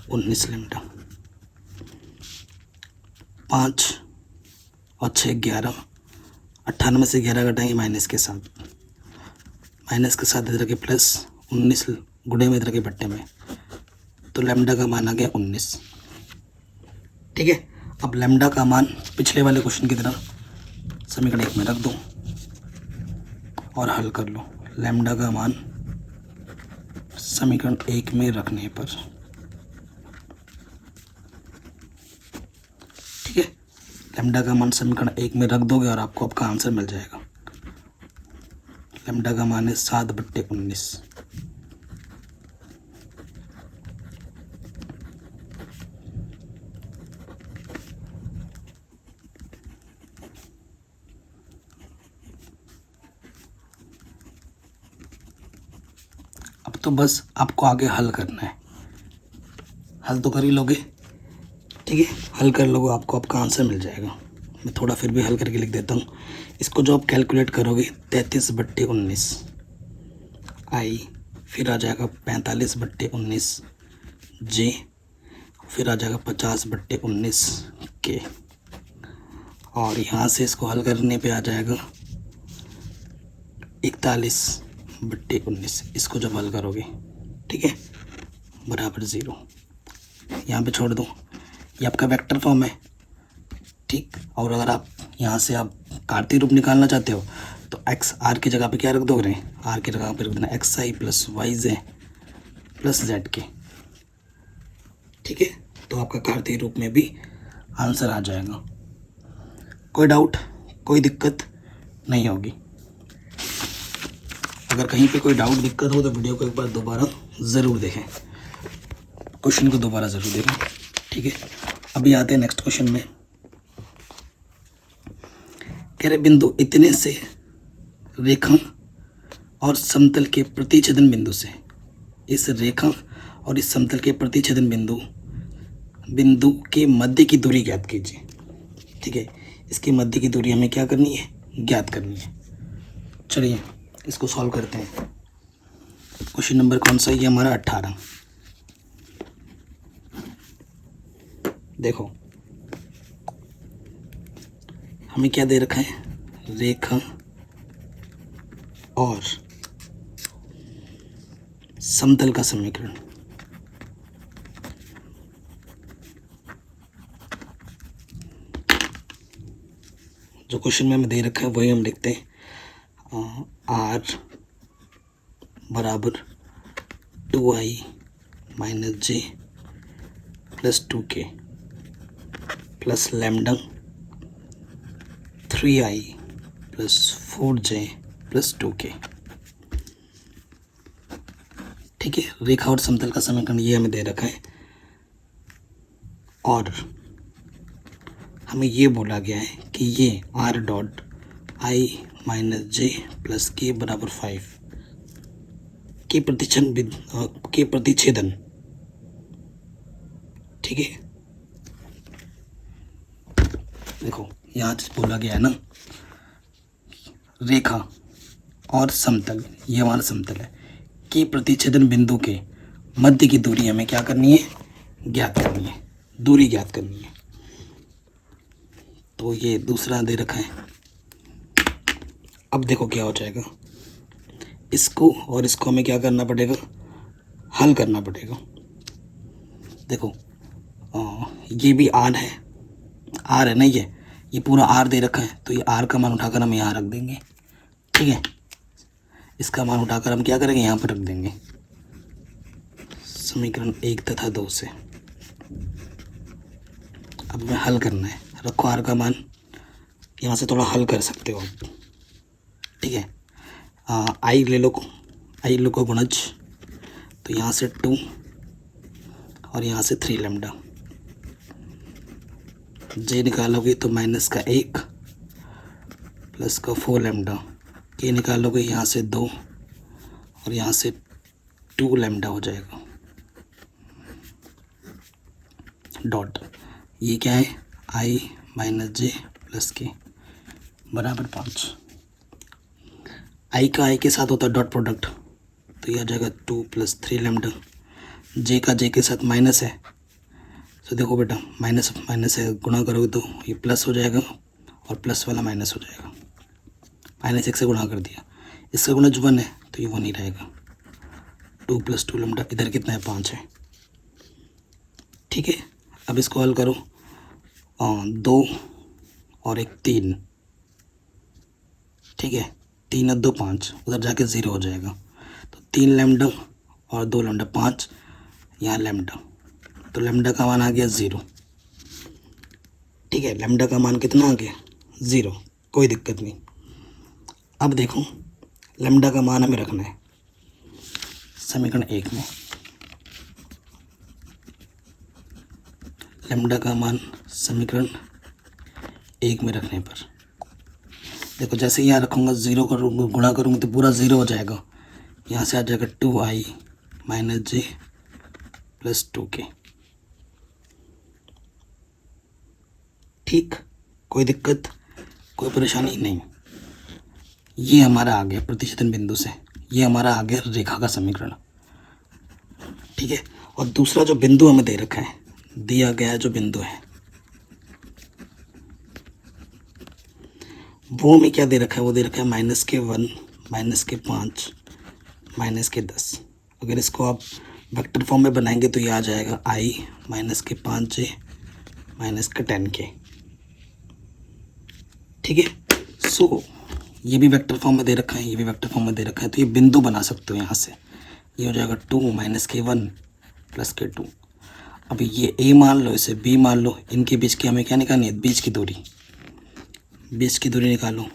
19 लैम्डा 5 और 6 11 18 में से 11 घटाएंगे माइनस के साथ इधर के प्लस 19 गुणे में इधर के बट्टे में, तो लैम्डा का मान आ गया 19। ठीक है, अब लैम्डा का मान पिछले वाले क्वेश्चन की तरह समीकरण 1 में रख दो और हल कर लो। लैम्डा का मान समीकरण 1 में रखने पर, ठीक है, लैम्डा का मान समीकरण 1 में रख दोगे और आपको आपका आंसर मिल जाएगा। लैम्डा का मान है 7/19। अब तो बस आपको आगे हल करना है। हल तो कर ही लोगे, ठीक है, हल कर लोगे, आपको आपका आंसर मिल जाएगा। मैं थोड़ा फिर भी हल करके लिख देता हूँ। इसको जो आप कैलकुलेट करोगे 33/19 आई, फिर आ जाएगा 45/19 जे, फिर आ जाएगा 50/19 के, और यहाँ से इसको हल करने पे आ जाएगा 41/19। इसको जब हल करोगे, ठीक है, बराबर 0। यहाँ पे छोड़ दो, ये आपका वेक्टर फॉर्म है, ठीक। और अगर आप यहाँ से आप कार्तीय रूप निकालना चाहते हो तो एक्स आर की जगह पे क्या रख दोगे? आर की जगह पे रख देना XI + YJ + ZK, ठीक है। तो आपका कार्तीय रूप में भी आंसर आ जाएगा। कोई डाउट, कोई दिक्कत नहीं होगी। अगर कहीं पे कोई डाउट दिक्कत हो तो वीडियो को एक बार दोबारा ज़रूर देखें, क्वेश्चन को दोबारा ज़रूर देखें, ठीक है। अभी आते हैं नेक्स्ट क्वेश्चन में। कह रहे बिंदु इतने से रेखा और समतल के प्रतिच्छेदन बिंदु से, इस रेखा और इस समतल के प्रतिच्छेदन बिंदु के मध्य की दूरी ज्ञात कीजिए, ठीक है। इसके मध्य की दूरी हमें क्या करनी है? ज्ञात करनी है। चलिए इसको सॉल्व करते हैं। क्वेश्चन नंबर कौन सा? ये हमारा 18। देखो हमें क्या दे रखा है? रेखा और समतल का समीकरण। जो क्वेश्चन में हमें दे रखा है वही हम लिखते हैं। R बराबर 2i - j + 2k plus lambda 3i + 4j + 2k, ठीक है। रेखा और समतल का समीकरण ये हमें दे रखा है और हमें ये बोला गया है कि ये R dot i - j + k = 5 के प्रतिच्छेदन, ठीक है। देखो यहाँ बोला गया है ना, रेखा और समतल, ये हमारा समतल है, के प्रतिच्छेदन बिंदु के मध्य की दूरी हमें क्या करनी है, ज्ञात करनी है, दूरी ज्ञात करनी है। तो ये दूसरा दे रखा है। अब देखो क्या हो जाएगा, इसको और इसको हमें क्या करना पड़ेगा, हल करना पड़ेगा। देखो ये भी आर है ना, ये पूरा आर दे रखा है, तो ये आर का मान उठाकर हम यहाँ रख देंगे, ठीक है। इसका मान उठाकर हम क्या करेंगे, यहाँ पर रख देंगे, समीकरण 1 तथा 2 से। अब हमें हल करना है, रखो आर का मान, यहाँ से थोड़ा हल कर सकते हो आप, ठीक है। आई ले लो को गुणज, तो यहाँ से 2 और यहाँ से 3 लैम्डा, जे निकालोगे तो माइनस का 1 प्लस का 4 लैम्डा, के निकालोगे यहाँ से 2 और यहाँ से 2 लैम्डा हो जाएगा, डॉट, ये क्या है, आई माइनस जे प्लस के बराबर 5। आई का आई के साथ होता है डॉट प्रोडक्ट, तो यह आ जाएगा 2 प्लस 3 लैम्डा, जे का जे के साथ माइनस है, तो देखो बेटा माइनस माइनस है, गुणा करोगे तो ये प्लस हो जाएगा और प्लस वाला माइनस हो जाएगा, माइनस 1 से गुणा कर दिया, इसका गुणज 1 है तो ये 1 ही रहेगा, 2 प्लस 2 लैम्डा, इधर कितना है, 5 है, ठीक है। अब इसको हल करो, 2 और 1 3, ठीक है, 3 और 2 5, उधर जाके 0 हो जाएगा, तो 3 लैम्डा और 2 लैम्डा 5, यहाँ लैम्डा, तो लैम्डा का मान आ गया 0, ठीक है। लैम्डा का मान कितना आ गया, 0, कोई दिक्कत नहीं। अब देखो लैम्डा का मान हमें रखना है समीकरण 1 में, लैम्डा का मान समीकरण 1 में रखने पर देखो, जैसे यहाँ रखूँगा 0 का गुणा करूँगा तो पूरा 0 हो जाएगा, यहाँ से आ जाएगा 2i माइनस जे प्लस 2k, ठीक, कोई दिक्कत कोई परेशानी नहीं। ये हमारा आ गया प्रतिच्छेदन बिंदु से, ये हमारा आ गया रेखा का समीकरण, ठीक है। और दूसरा जो बिंदु हमें दे रखा है, दिया गया जो बिंदु है वो हमें क्या दे रखा है, वो दे रखा है -1 -5 -10। अगर इसको आप वेक्टर फॉर्म में बनाएंगे तो ये आ जाएगा i -5j -10k, ठीक है। सो ये भी वेक्टर फॉर्म में दे रखा है, ये भी वेक्टर फॉर्म में दे रखा है, तो ये बिंदु बना सकते हो यहाँ से, ये हो जाएगा 2 -k1 + k2। अब ये a मान लो, इसे b मान लो, इनके बीच की हमें क्या निकालनी है, बीच की दूरी, बीच की दूरी निकालो।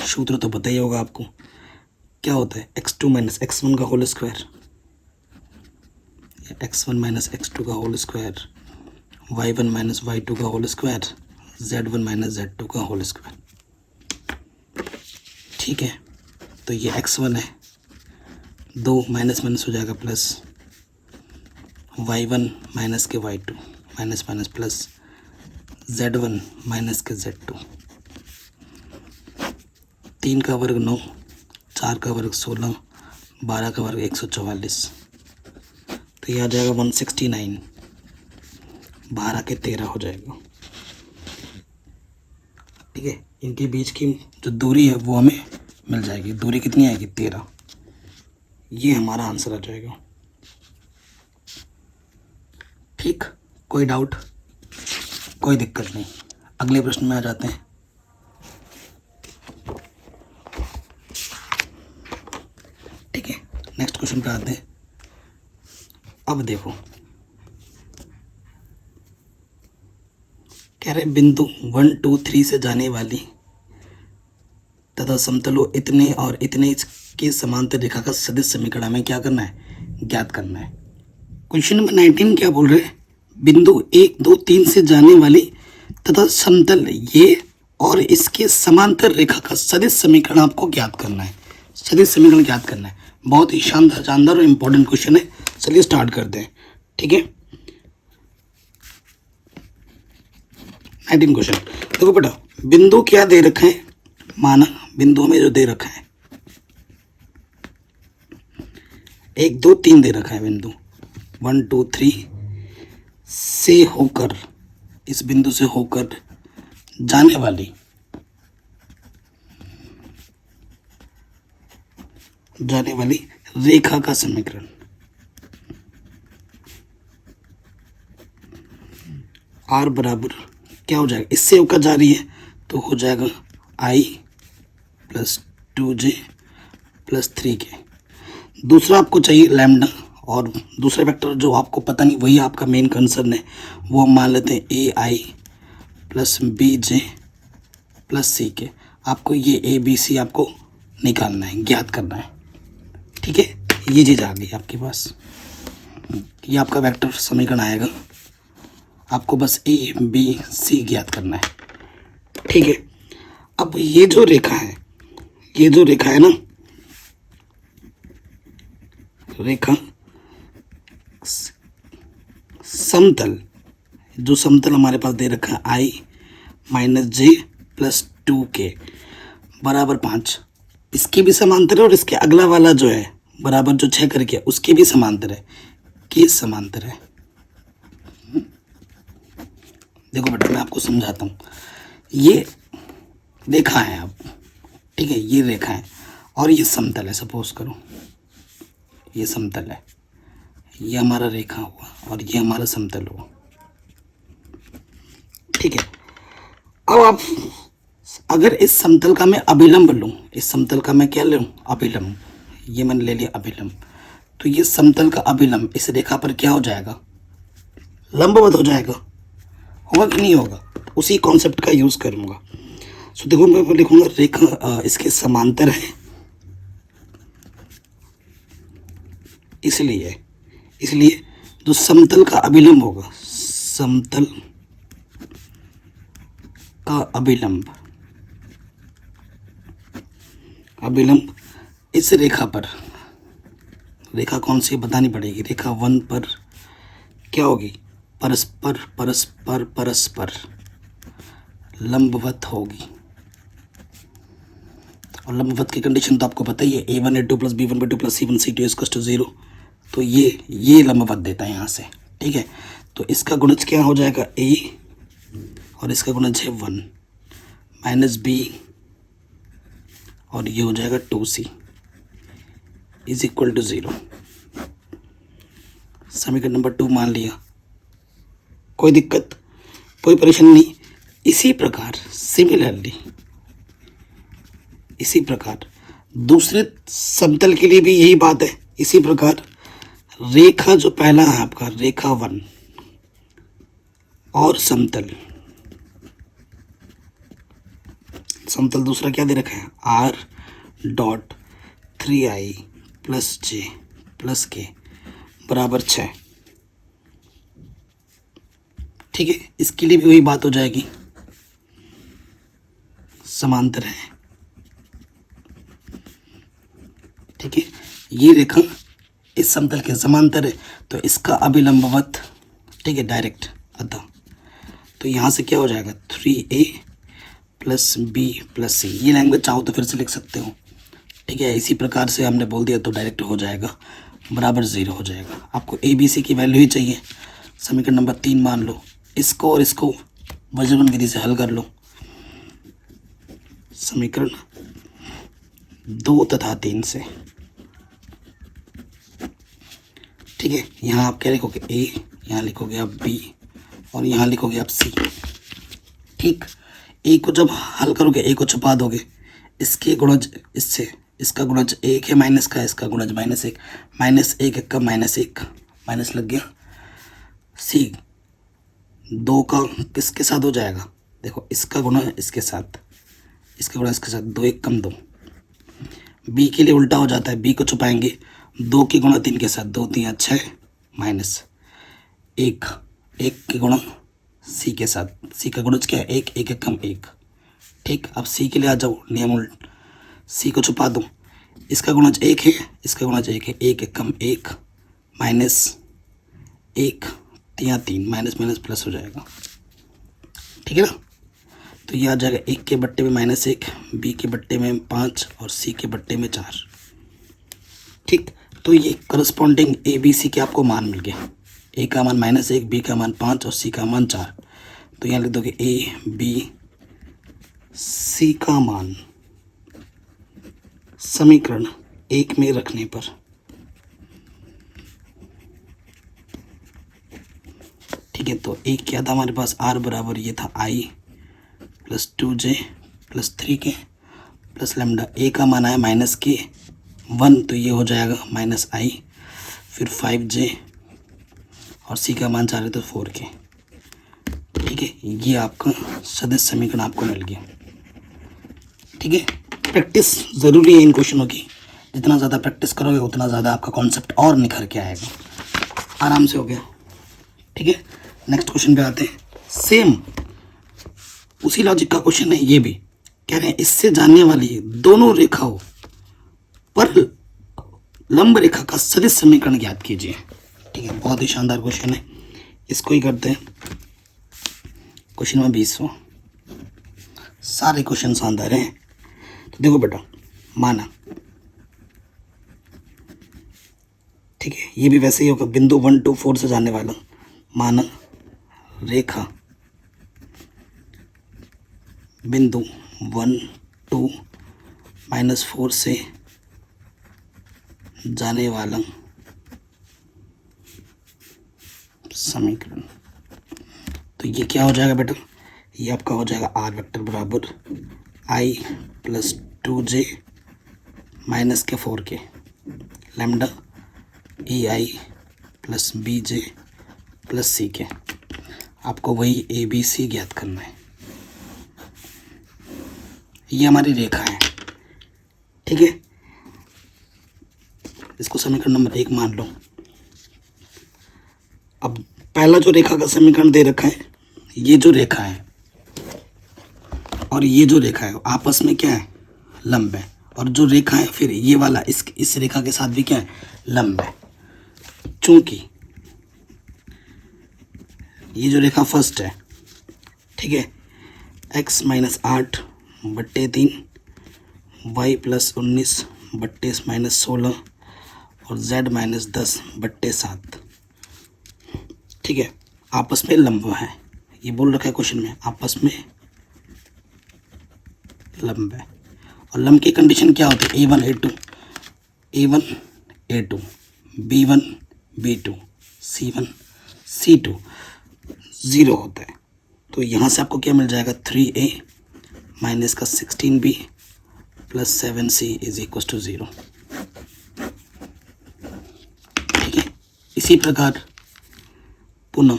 सूत्र तो पता ही होगा आपको, क्या होता है, x2 - x1 का होल स्क्वायर, x1 - x2 का होल स्क्वायर, y1 - y2 का होल स्क्वायर, z1 - z2 का होल स्क्वायर, ठीक है। तो ये x1 है, 2 माइनस माइनस हो जाएगा प्लस, y1 माइनस के y2 minus minus plus, z1 minus के z2, 3 का वर्ग 9, 4 का वर्ग 16, 12 का वर्ग 144, तो ये आ जाएगा 169, 12 के 13 हो जाएगा, ठीक है। इनके बीच की जो दूरी है वो हमें मिल जाएगी, दूरी कितनी आएगी, 13, ये हमारा आंसर आ जाएगा, ठीक। कोई डाउट, कोई दिक्कत नहीं। अगले प्रश्न में आ जाते हैं। ठीक है, नेक्स्ट क्वेश्चन पे आते हैं। अब देखो, कह रहे बिंदु 1 2 3 से जाने वाली तथा समतलों इतने और इतने की समांतर रेखा का सदिश समीकरण हमें क्या करना है, ज्ञात करना है। क्वेश्चन नंबर 19 क्या बोल रहे हैं, बिंदु 1 2 3 से जाने वाली तथा समतल ये और इसके समांतर रेखा का सदिश समीकरण आपको ज्ञात करना है। सदिश समीकरण ज्ञात करना है। बहुत ही शानदार और इम्पोर्टेंट क्वेश्चन है। चलिए स्टार्ट करते हैं। ठीक है, 19 क्वेश्चन। देखो बेटा, बिंदु क्या दे रखे हैं, माना बिंदु हमें जो दे रखा है 1 2 3 दे रखा है बिंदु 1 2 3 से होकर, इस बिंदु से होकर जाने वाली रेखा का समीकरण। आर बराबर क्या हो जाएगा, इससे होकर जा रही है तो हो जाएगा I + 2j + 3k। दूसरा आपको चाहिए लैम्डा, और दूसरा वेक्टर जो आपको पता नहीं वही आपका मेन कंसर्न है, वो हम मान लेते हैं AI + bj + ck। आपको ये ABC आपको निकालना है, ज्ञात करना है। ठीक है, ये चीज़ आ गई आपके पास, ये आपका वेक्टर समीकरण आएगा। आपको बस ABC ज्ञात करना है। ठीक है, अब ये जो रेखा है ना, रेखा समतल, जो समतल हमारे पास दे रखा है I - j + 2k बराबर 5, इसके भी समांतर है और इसके अगला वाला जो है बराबर जो 6 करके उसके भी समांतर है, के समांतर है। देखो बेटा, मैं आपको समझाता हूँ। ये रेखा है आप, ठीक है, ये रेखा है और ये समतल है। सपोज करो ये समतल है, ये हमारा रेखा हुआ और ये हमारा समतल हुआ। ठीक है, अब आप अगर इस समतल का मैं अभिलंब लूँ, इस समतल का मैं क्या लूँ, अभिलंब, ये मैंने ले लिया अभिलंब, तो ये समतल का अभिलंब इस रेखा पर क्या हो जाएगा, लंबवत हो जाएगा। होगा कि नहीं होगा, उसी कॉन्सेप्ट का यूज़ करूँगा। सो देखो, मैं लिखूँगा रेखा इसके समांतर है, इसलिए जो समतल का अभिलंब होगा, समतल का अभिलंब इस रेखा पर, रेखा कौन सी बतानी पड़ेगी, रेखा 1 पर क्या होगी, परस्पर लंबवत होगी। और लंबवत की कंडीशन तो आपको पता ही है, A1 A2 + B1 B2 + C1 C2 = 0। तो ये लंबवत देता है यहाँ से। ठीक है, तो इसका गुणज क्या हो जाएगा, A, और इसका गुणज है 1 - B, और ये हो जाएगा 2C = 0। समीकरण नंबर 2 मान लिया, कोई दिक्कत, कोई परेशानी नहीं। इसी प्रकार सिमिलरली, इसी प्रकार दूसरे समतल के लिए भी यही बात है। इसी प्रकार रेखा जो पहला है आपका, रेखा 1 और समतल दूसरा क्या दे रखा है, R.3I + j + k बराबर 6। ठीक है, इसके लिए भी वही बात हो जाएगी, समांतर है। ठीक है, ये रेखा इस समतल के समांतर है, तो इसका अभिलंबवत, ठीक है, डायरेक्ट अतः, तो यहाँ से क्या हो जाएगा, 3A + B + C। ये लैंग्वेज चाहो तो फिर से लिख सकते हो। ठीक है, इसी प्रकार से हमने बोल दिया तो डायरेक्ट हो जाएगा, बराबर 0 हो जाएगा। आपको ABC की वैल्यू ही चाहिए। समीकरण नंबर 3 मान लो, इसको और इसको वज्रगुण विधि से हल कर लो। समीकरण 2 तथा 3 से। ठीक है, यहाँ आप क्या लिखोगे, A, यहाँ लिखोगे आप B, और यहाँ लिखोगे आप C। ठीक, A को जब हल करोगे, A को छुपा दोगे, इसके गुणज इससे, इसका गुणज 1 है माइनस का, इसका गुणज -1, -1 का -1 माइनस लग गया। C 2 का किसके साथ हो जाएगा, देखो इसका गुणा इसके साथ, इसका गुणा इसके साथ, 2 1 कम 2। B के लिए उल्टा हो जाता है, B को छुपाएंगे, 2 की गुणा 3 के साथ, 2 3 6 -1 1 के गुणा C के साथ, C का गुणज क्या है, 1 1 कम 1, ठीक, अब सी के लिए आ जाओ, नियम उल्ट, सी को छुपा दो, इसका गुणज 1 है, इसका गुणज 1 है, 1 कम 1 माइनस 1 या 3, माइनस माइनस प्लस हो जाएगा, ठीक है ना। तो ये आ जाएगा 1 के बट्टे में -1, बी के बट्टे में 5 और सी के बट्टे में 4, ठीक। तो ये करस्पॉन्डिंग ए बी सी के आपको मान मिल गए, ए का मान -1, बी का मान 5 और सी का मान 4। तो यहाँ लिख दोगे ए बी सी का मान समीकरण 1 में रखने पर ठीक है। तो एक क्या था हमारे पास, आर बराबर ये था I plus 2j plus 3k plus lambda, A का मान आया -1 तो ये हो जाएगा -i, फिर 5j और सी का मान 4 है तो 4k, ठीक है। ये आपका सदिश समीकरण आपको मिल गया, ठीक है। प्रैक्टिस ज़रूरी है इन क्वेश्चनों की, जितना ज़्यादा प्रैक्टिस करोगे उतना ज़्यादा आपका कॉन्सेप्ट और निखर के आएगा, आराम से हो गया, ठीक है। नेक्स्ट क्वेश्चन पे आते हैं, सेम उसी लॉजिक का क्वेश्चन है, ये भी कह रहे हैं इससे जानने वाली दोनों रेखाओं पर लंब रेखा का सदिश समीकरण ज्ञात कीजिए, ठीक है। बहुत ही शानदार क्वेश्चन है, इसको ही करते हैं। क्वेश्चन में 20वां, सारे क्वेश्चन शानदार हैं। तो देखो बेटा, माना, ठीक है, ये भी वैसे ही होगा, बिंदु 1 2 4 से जानने वाला, माना रेखा बिंदु 1 2 -4 से जाने वाला समीकरण। तो ये क्या हो जाएगा बेटा, ये आपका हो जाएगा आर वेक्टर बराबर आई प्लस 2j माइनस के 4k लैम्डा ए आई प्लस बी जे प्लस सी के। आपको वही ए बी सी ज्ञात करना है। ये हमारी रेखा है, ठीक है। इसको समीकरण नंबर 1 मान लो। अब पहला जो रेखा का समीकरण दे रखा है, ये जो रेखा है और ये जो रेखा है आपस में क्या है, लंब है। और जो रेखा है फिर ये वाला इस रेखा के साथ भी क्या है, लंब है। चूंकि ये जो रेखा फर्स्ट है, ठीक है, x - 8 बट्टे 3 y + 19 बट्टे -16 और z - 10 बट्टे 7, ठीक है, आपस में लंब है। ये बोल रखा है क्वेश्चन में, आपस में लंब है। और लंब की कंडीशन क्या होती है, a1 a2 b1 b2 c1 c2 0 होता है। तो यहाँ से आपको क्या मिल जाएगा, 3a माइनस का 16b प्लस 7c = 0, ठीक है। इसी प्रकार पुनः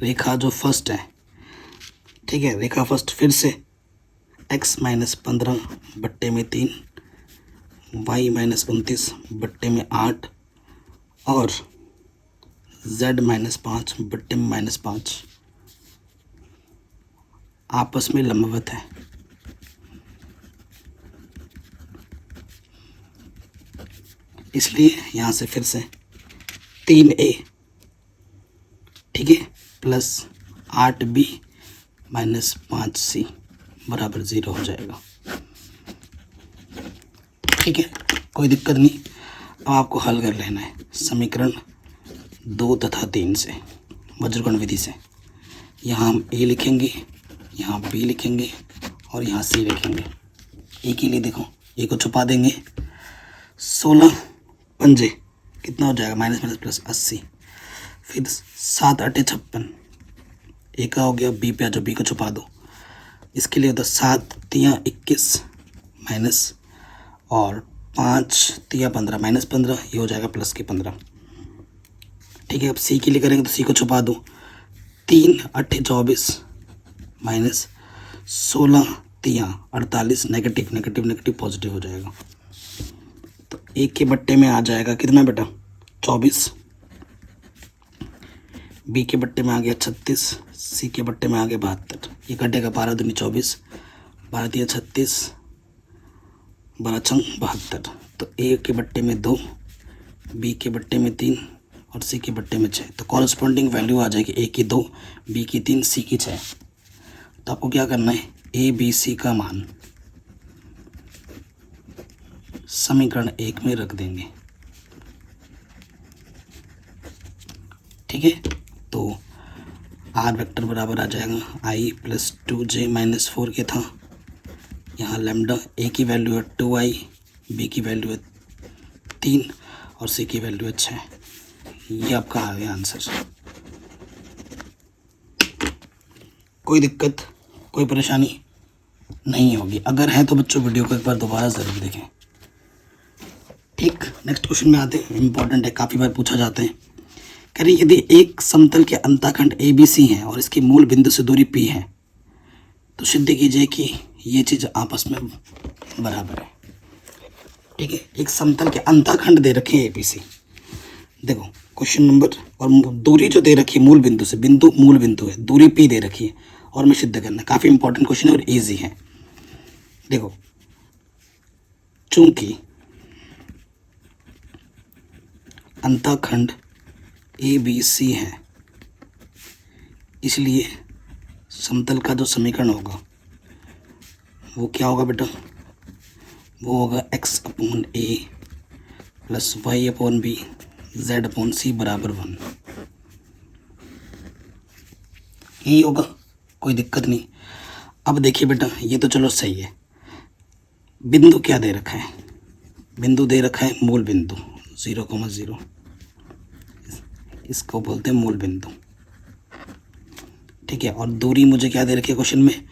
रेखा जो फर्स्ट है, ठीक है, रेखा फर्स्ट फिर से x - 15 बट्टे में 3 y - 29 बट्टे में 8 और z - 5 बट्टे में -5 आपस में लंबवत है। इसलिए यहाँ से फिर से 3a, ठीक है, प्लस 8b माइनस 5c बराबर 0 हो जाएगा, ठीक है। कोई दिक्कत नहीं। अब आपको हल कर लेना है समीकरण 2 तथा 3 से, वज्रकोण विधि से। यहाँ हम a लिखेंगे, यहाँ b लिखेंगे और यहाँ c लिखेंगे। a के लिए देखो, a को छुपा देंगे, 16 पंजे कितना हो जाएगा, माइनस माइनस प्लस 80, फिर 7 8 56, a का हो गया, b पे आ जाओ, b को छुपा दो। इसके लिए होता 7 3 21 माइनस और 5 3 15 -15, ये हो जाएगा प्लस के 15, ठीक है। अब सी के लिए करेंगे तो सी को छुपा दो, 3 8 24 minus 16 3 48, negative negative negative positive हो जाएगा। तो एक के बट्टे में आ जाएगा कितना बेटा, 24, बी के बट्टे में आ गया 36, सी के बट्टे में आ गया 72। ये कटेगा 12 दूनी 24, 12 तिया 36, 12 छंग 72। तो ए के बट्टे में 2, बी के बट्टे में 3 और सी के बट्टे में 6। तो कॉरस्पॉन्डिंग वैल्यू आ जाएगी ए की 2, बी की 3, सी की 6। तो आपको क्या करना है, ए बी सी का मान समीकरण 1 में रख देंगे। ठीक है, तो आर वेक्टर बराबर आ जाएगा आई प्लस 2j माइनस 4 के था। यहाँ लैम्डा ए की वैल्यू है 2i, बी की वैल्यू है 3 और सी की वैल्यू है 6। ये आपका आ गया आंसर। कोई दिक्कत, कोई परेशानी नहीं होगी। अगर है तो बच्चों वीडियो को एक बार दोबारा ज़रूर देखें। ठीक, नेक्स्ट क्वेश्चन में आते हैं। इंपॉर्टेंट है, काफ़ी बार पूछा जाता है। कह रही यदि एक समतल के अंतःखंड ए बी सी है और इसकी मूल बिंदु से दूरी पी है तो सिद्ध कीजिए कि ये चीज़ आपस में बराबर है। ठीक है, एक समतल के अंतःखंड दे रखे हैं ए बी सी। देखो क्वेश्चन नंबर, और दूरी जो दे रखी है मूल बिंदु से, बिंदु मूल बिंदु है, दूरी पी दे रखी है और मैं सिद्ध करना। काफ़ी इंपॉर्टेंट क्वेश्चन है और ईजी है। देखो, चूंकि अंतःखंड ए बी सी है इसलिए समतल का जो समीकरण होगा वो क्या होगा बेटा, वो होगा x upon A plus Y upon B z upon C बराबर 1। यही होगा, कोई दिक्कत नहीं। अब देखिए बेटा, ये तो चलो सही है। बिंदु क्या दे रखा है, बिंदु दे रखा है मूल बिंदु 0,0, इसको बोलते हैं मूल बिंदु। ठीक है, और दूरी मुझे क्या दे रखी है क्वेश्चन में,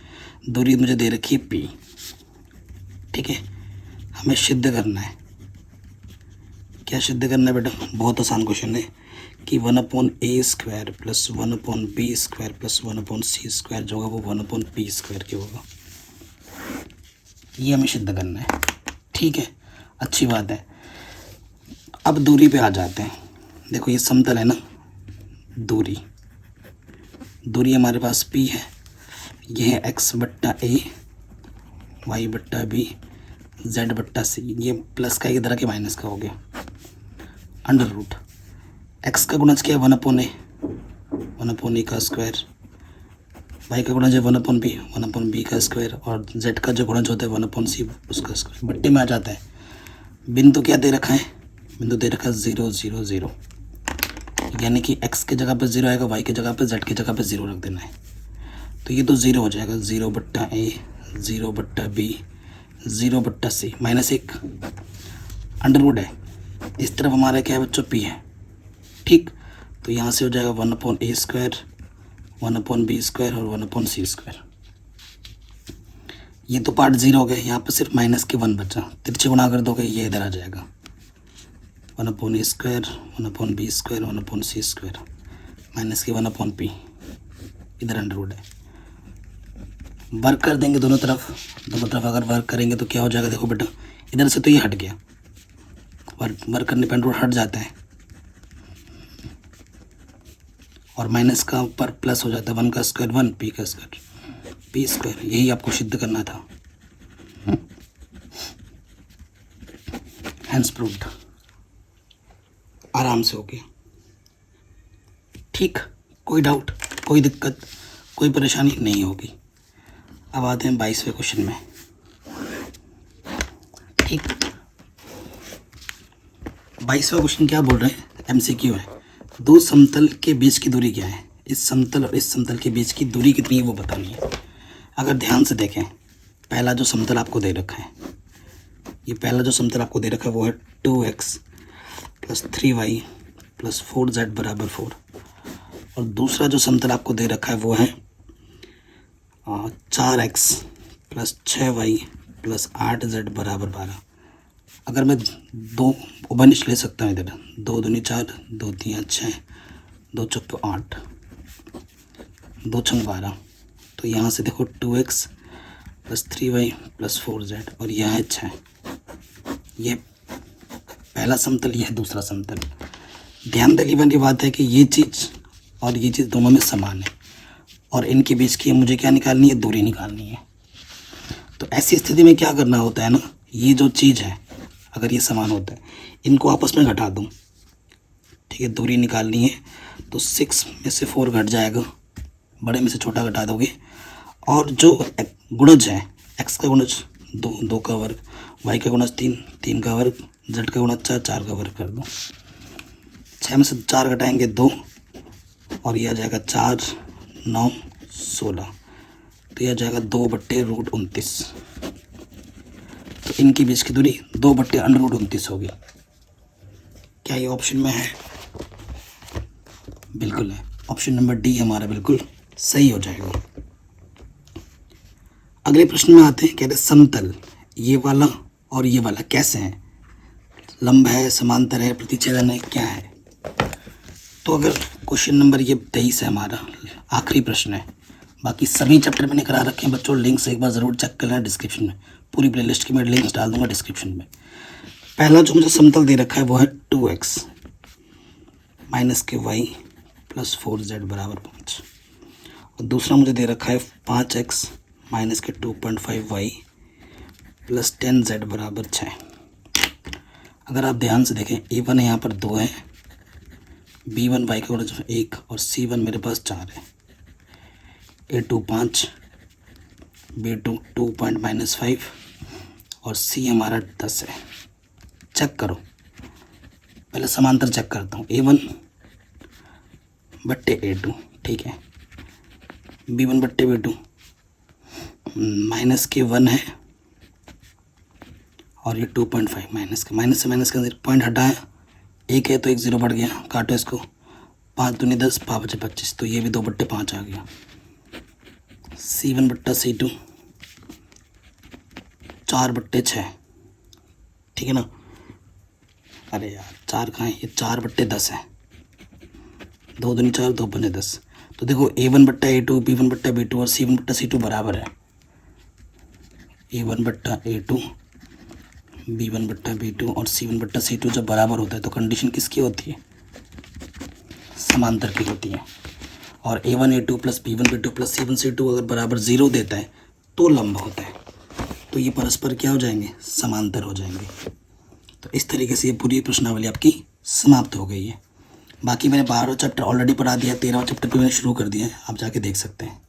दूरी मुझे दे रखी है p। ठीक है, हमें सिद्ध करना है। क्या सिद्ध करना है बेटा, बहुत आसान क्वेश्चन है कि 1/a² plus 1/b² plus 1/c² जो होगा वो 1/p² के होगा। ये हमें सिद्ध करना है। ठीक है, अच्छी बात है। अब दूरी पे आ जाते हैं। देखो ये समतल है ना, दूरी हमारे पास p है, ये है x/a, y/b, z/c। ये प्लस का इधर के माइनस का हो गया। अंडर रूट x का गुणज क्या है 1/a, 1/a का स्क्वायर, y का गुणज है 1/b, 1/b का स्क्वायर, और z का जो गुणज होता है 1/c उसका स्क्वायर। बट्टे में आ जाता है। बिंदु क्या दे रखा है, बिंदु दे रखा है 0, 0, 0, यानी कि x के जगह पे 0 आएगा, y के जगह पे, z के जगह पे 0 रख देना है। तो ये तो 0 हो जाएगा, 0/a, 0/b, 0/c minus 1 under root है। इस तरफ हमारा क्या है बच्चों, p है। ठीक, तो यहाँ से हो जाएगा 1/a², 1/b² और 1/c²। ये तो पार्ट 0 हो गया, यहाँ पर सिर्फ माइनस के 1 बचा। तिरछे गुणा कर दोगे ये इधर आ जाएगा 1/a², 1/b² 1/c² माइनस के 1/p, इधर अंडर रूट है। वर्क कर देंगे दोनों तरफ अगर वर्क करेंगे तो क्या हो जाएगा, देखो बेटा इधर से तो ये हट गया, वर्क करने पर अंडर रूट हट जाता है और माइनस का ऊपर प्लस हो जाता है। 1 का स्क्वायर 1, p का स्क्वायर p²। यही आपको सिद्ध करना था। हैंस प्रूव्ड, आराम से हो गया। ठीक, कोई डाउट, कोई दिक्कत, कोई परेशानी नहीं होगी। अब आते हैं 22वें क्वेश्चन में। ठीक, 22वां क्वेश्चन क्या बोल रहे हैं, MCQ है। दो समतल के बीच की दूरी क्या है, इस समतल और इस समतल के बीच की दूरी कितनी है वो बतानी है। अगर ध्यान से देखें, पहला जो समतल आपको दे रखा है, ये पहला जो समतल आपको दे रखा है वो है 2x plus 3y plus 4z बराबर 4, और दूसरा जो समतल आपको दे रखा है वो है 4x plus 6y plus 8z बराबर 12। अगर मैं दो उभयनिष्ठ ले सकता हूँ इधर, 2 दूनी 4, 2 3 6, 2 चौके 8, 2 छंग 12। तो यहाँ से देखो 2x plus 3y plus 4z और यह है 6। ये पहला समतल, यह दूसरा समतल। ध्यान देने वाली बात है कि ये चीज़ और ये चीज़ दोनों में समान है। और इनके बीच की मुझे क्या निकालनी है, दूरी निकालनी है। तो ऐसी स्थिति में क्या करना होता है ना, ये जो चीज़ है अगर ये समान होता है इनको आपस में घटा दूँ, ठीक है, दूरी निकालनी है। तो 6 में से 4 घट जाएगा, बड़े में से छोटा घटा दोगे, और जो गुणज है x का गुणज 2, 2 का वर्ग, y का गुणज 3, 3 का वर्ग, z का गुणज 4, 4 का वर्ग कर दो। 6 में से 4 घटाएंगे 2, और यह आ जाएगा 4, 9, 16, तो यह आ जाएगा 2/√29। तो इनके बीच की दूरी 2/√29 होगी। क्या ये ऑप्शन में है? बिल्कुल है, ऑप्शन नंबर डी हमारा बिल्कुल सही हो जाएगा। अगले प्रश्न में आते हैं। कह रहे समतल ये वाला और ये वाला कैसे हैं, लंब है, समांतर है, प्रतिच्छेदन है, क्या है? तो अगर क्वेश्चन नंबर ये 23 है हमारा, आखिरी प्रश्न है। बाकी सभी चैप्टर मैंने करा रखे हैं बच्चों, लिंक्स एक बार ज़रूर चेक कर लेना डिस्क्रिप्शन में, पूरी प्लेलिस्ट की मैं लिंक्स डाल दूंगा डिस्क्रिप्शन में। पहला जो मुझे समतल दे रखा है वो है 2x माइनस के y प्लस 4z बराबर 5, और दूसरा मुझे दे रखा है 5x माइनस के 2.5y प्लस 10z बराबर 6। अगर आप ध्यान से देखें, a1 यहाँ पर 2 है, b1 y का गुणज 1 और c1 मेरे पास 4 है, a2 5, b2 2.-5 और c हमारा 10 है। चेक करो, पहले समांतर चेक करता हूँ। a1 बट्टे a2, ठीक है, b1 बट्टे b2, माइनस के 1 है और ये 2.5, माइनस का माइनस से माइनस का पॉइंट हटाया, 1 है तो 1 0 बढ़ गया, काटो इसको, 5 दूनी 10, 5 बचे 25, तो ये भी 2/5 आ गया। c1 बट्टा c2 4/6, ठीक है ना। अरे यार 4 कहाँ है, ये 4/10 है, 2 दूनी 4, 2 बने 10। तो देखो a1 बट्टा a2, b1 बट्टा b2 और c1 बट्टा c2 बराबर है। a1 बट्टा a2, b1 बट्टा b2 और c1 बट्टा c2 जब बराबर होता है तो कंडीशन किसकी होती है, समांतर की होती है। और a1 a2 plus b1 b2 plus c1 c2 अगर बराबर 0 देता है तो लंब होता है, तो ये परस्पर क्या हो जाएंगे, समांतर हो जाएंगे। तो इस तरीके से ये पूरी प्रश्नावली आपकी समाप्त हो गई है। बाकी मैंने 12वां चैप्टर ऑलरेडी पढ़ा दिया, 13वां चैप्टर भी मैंने शुरू कर दिया है, आप जाके देख सकते हैं।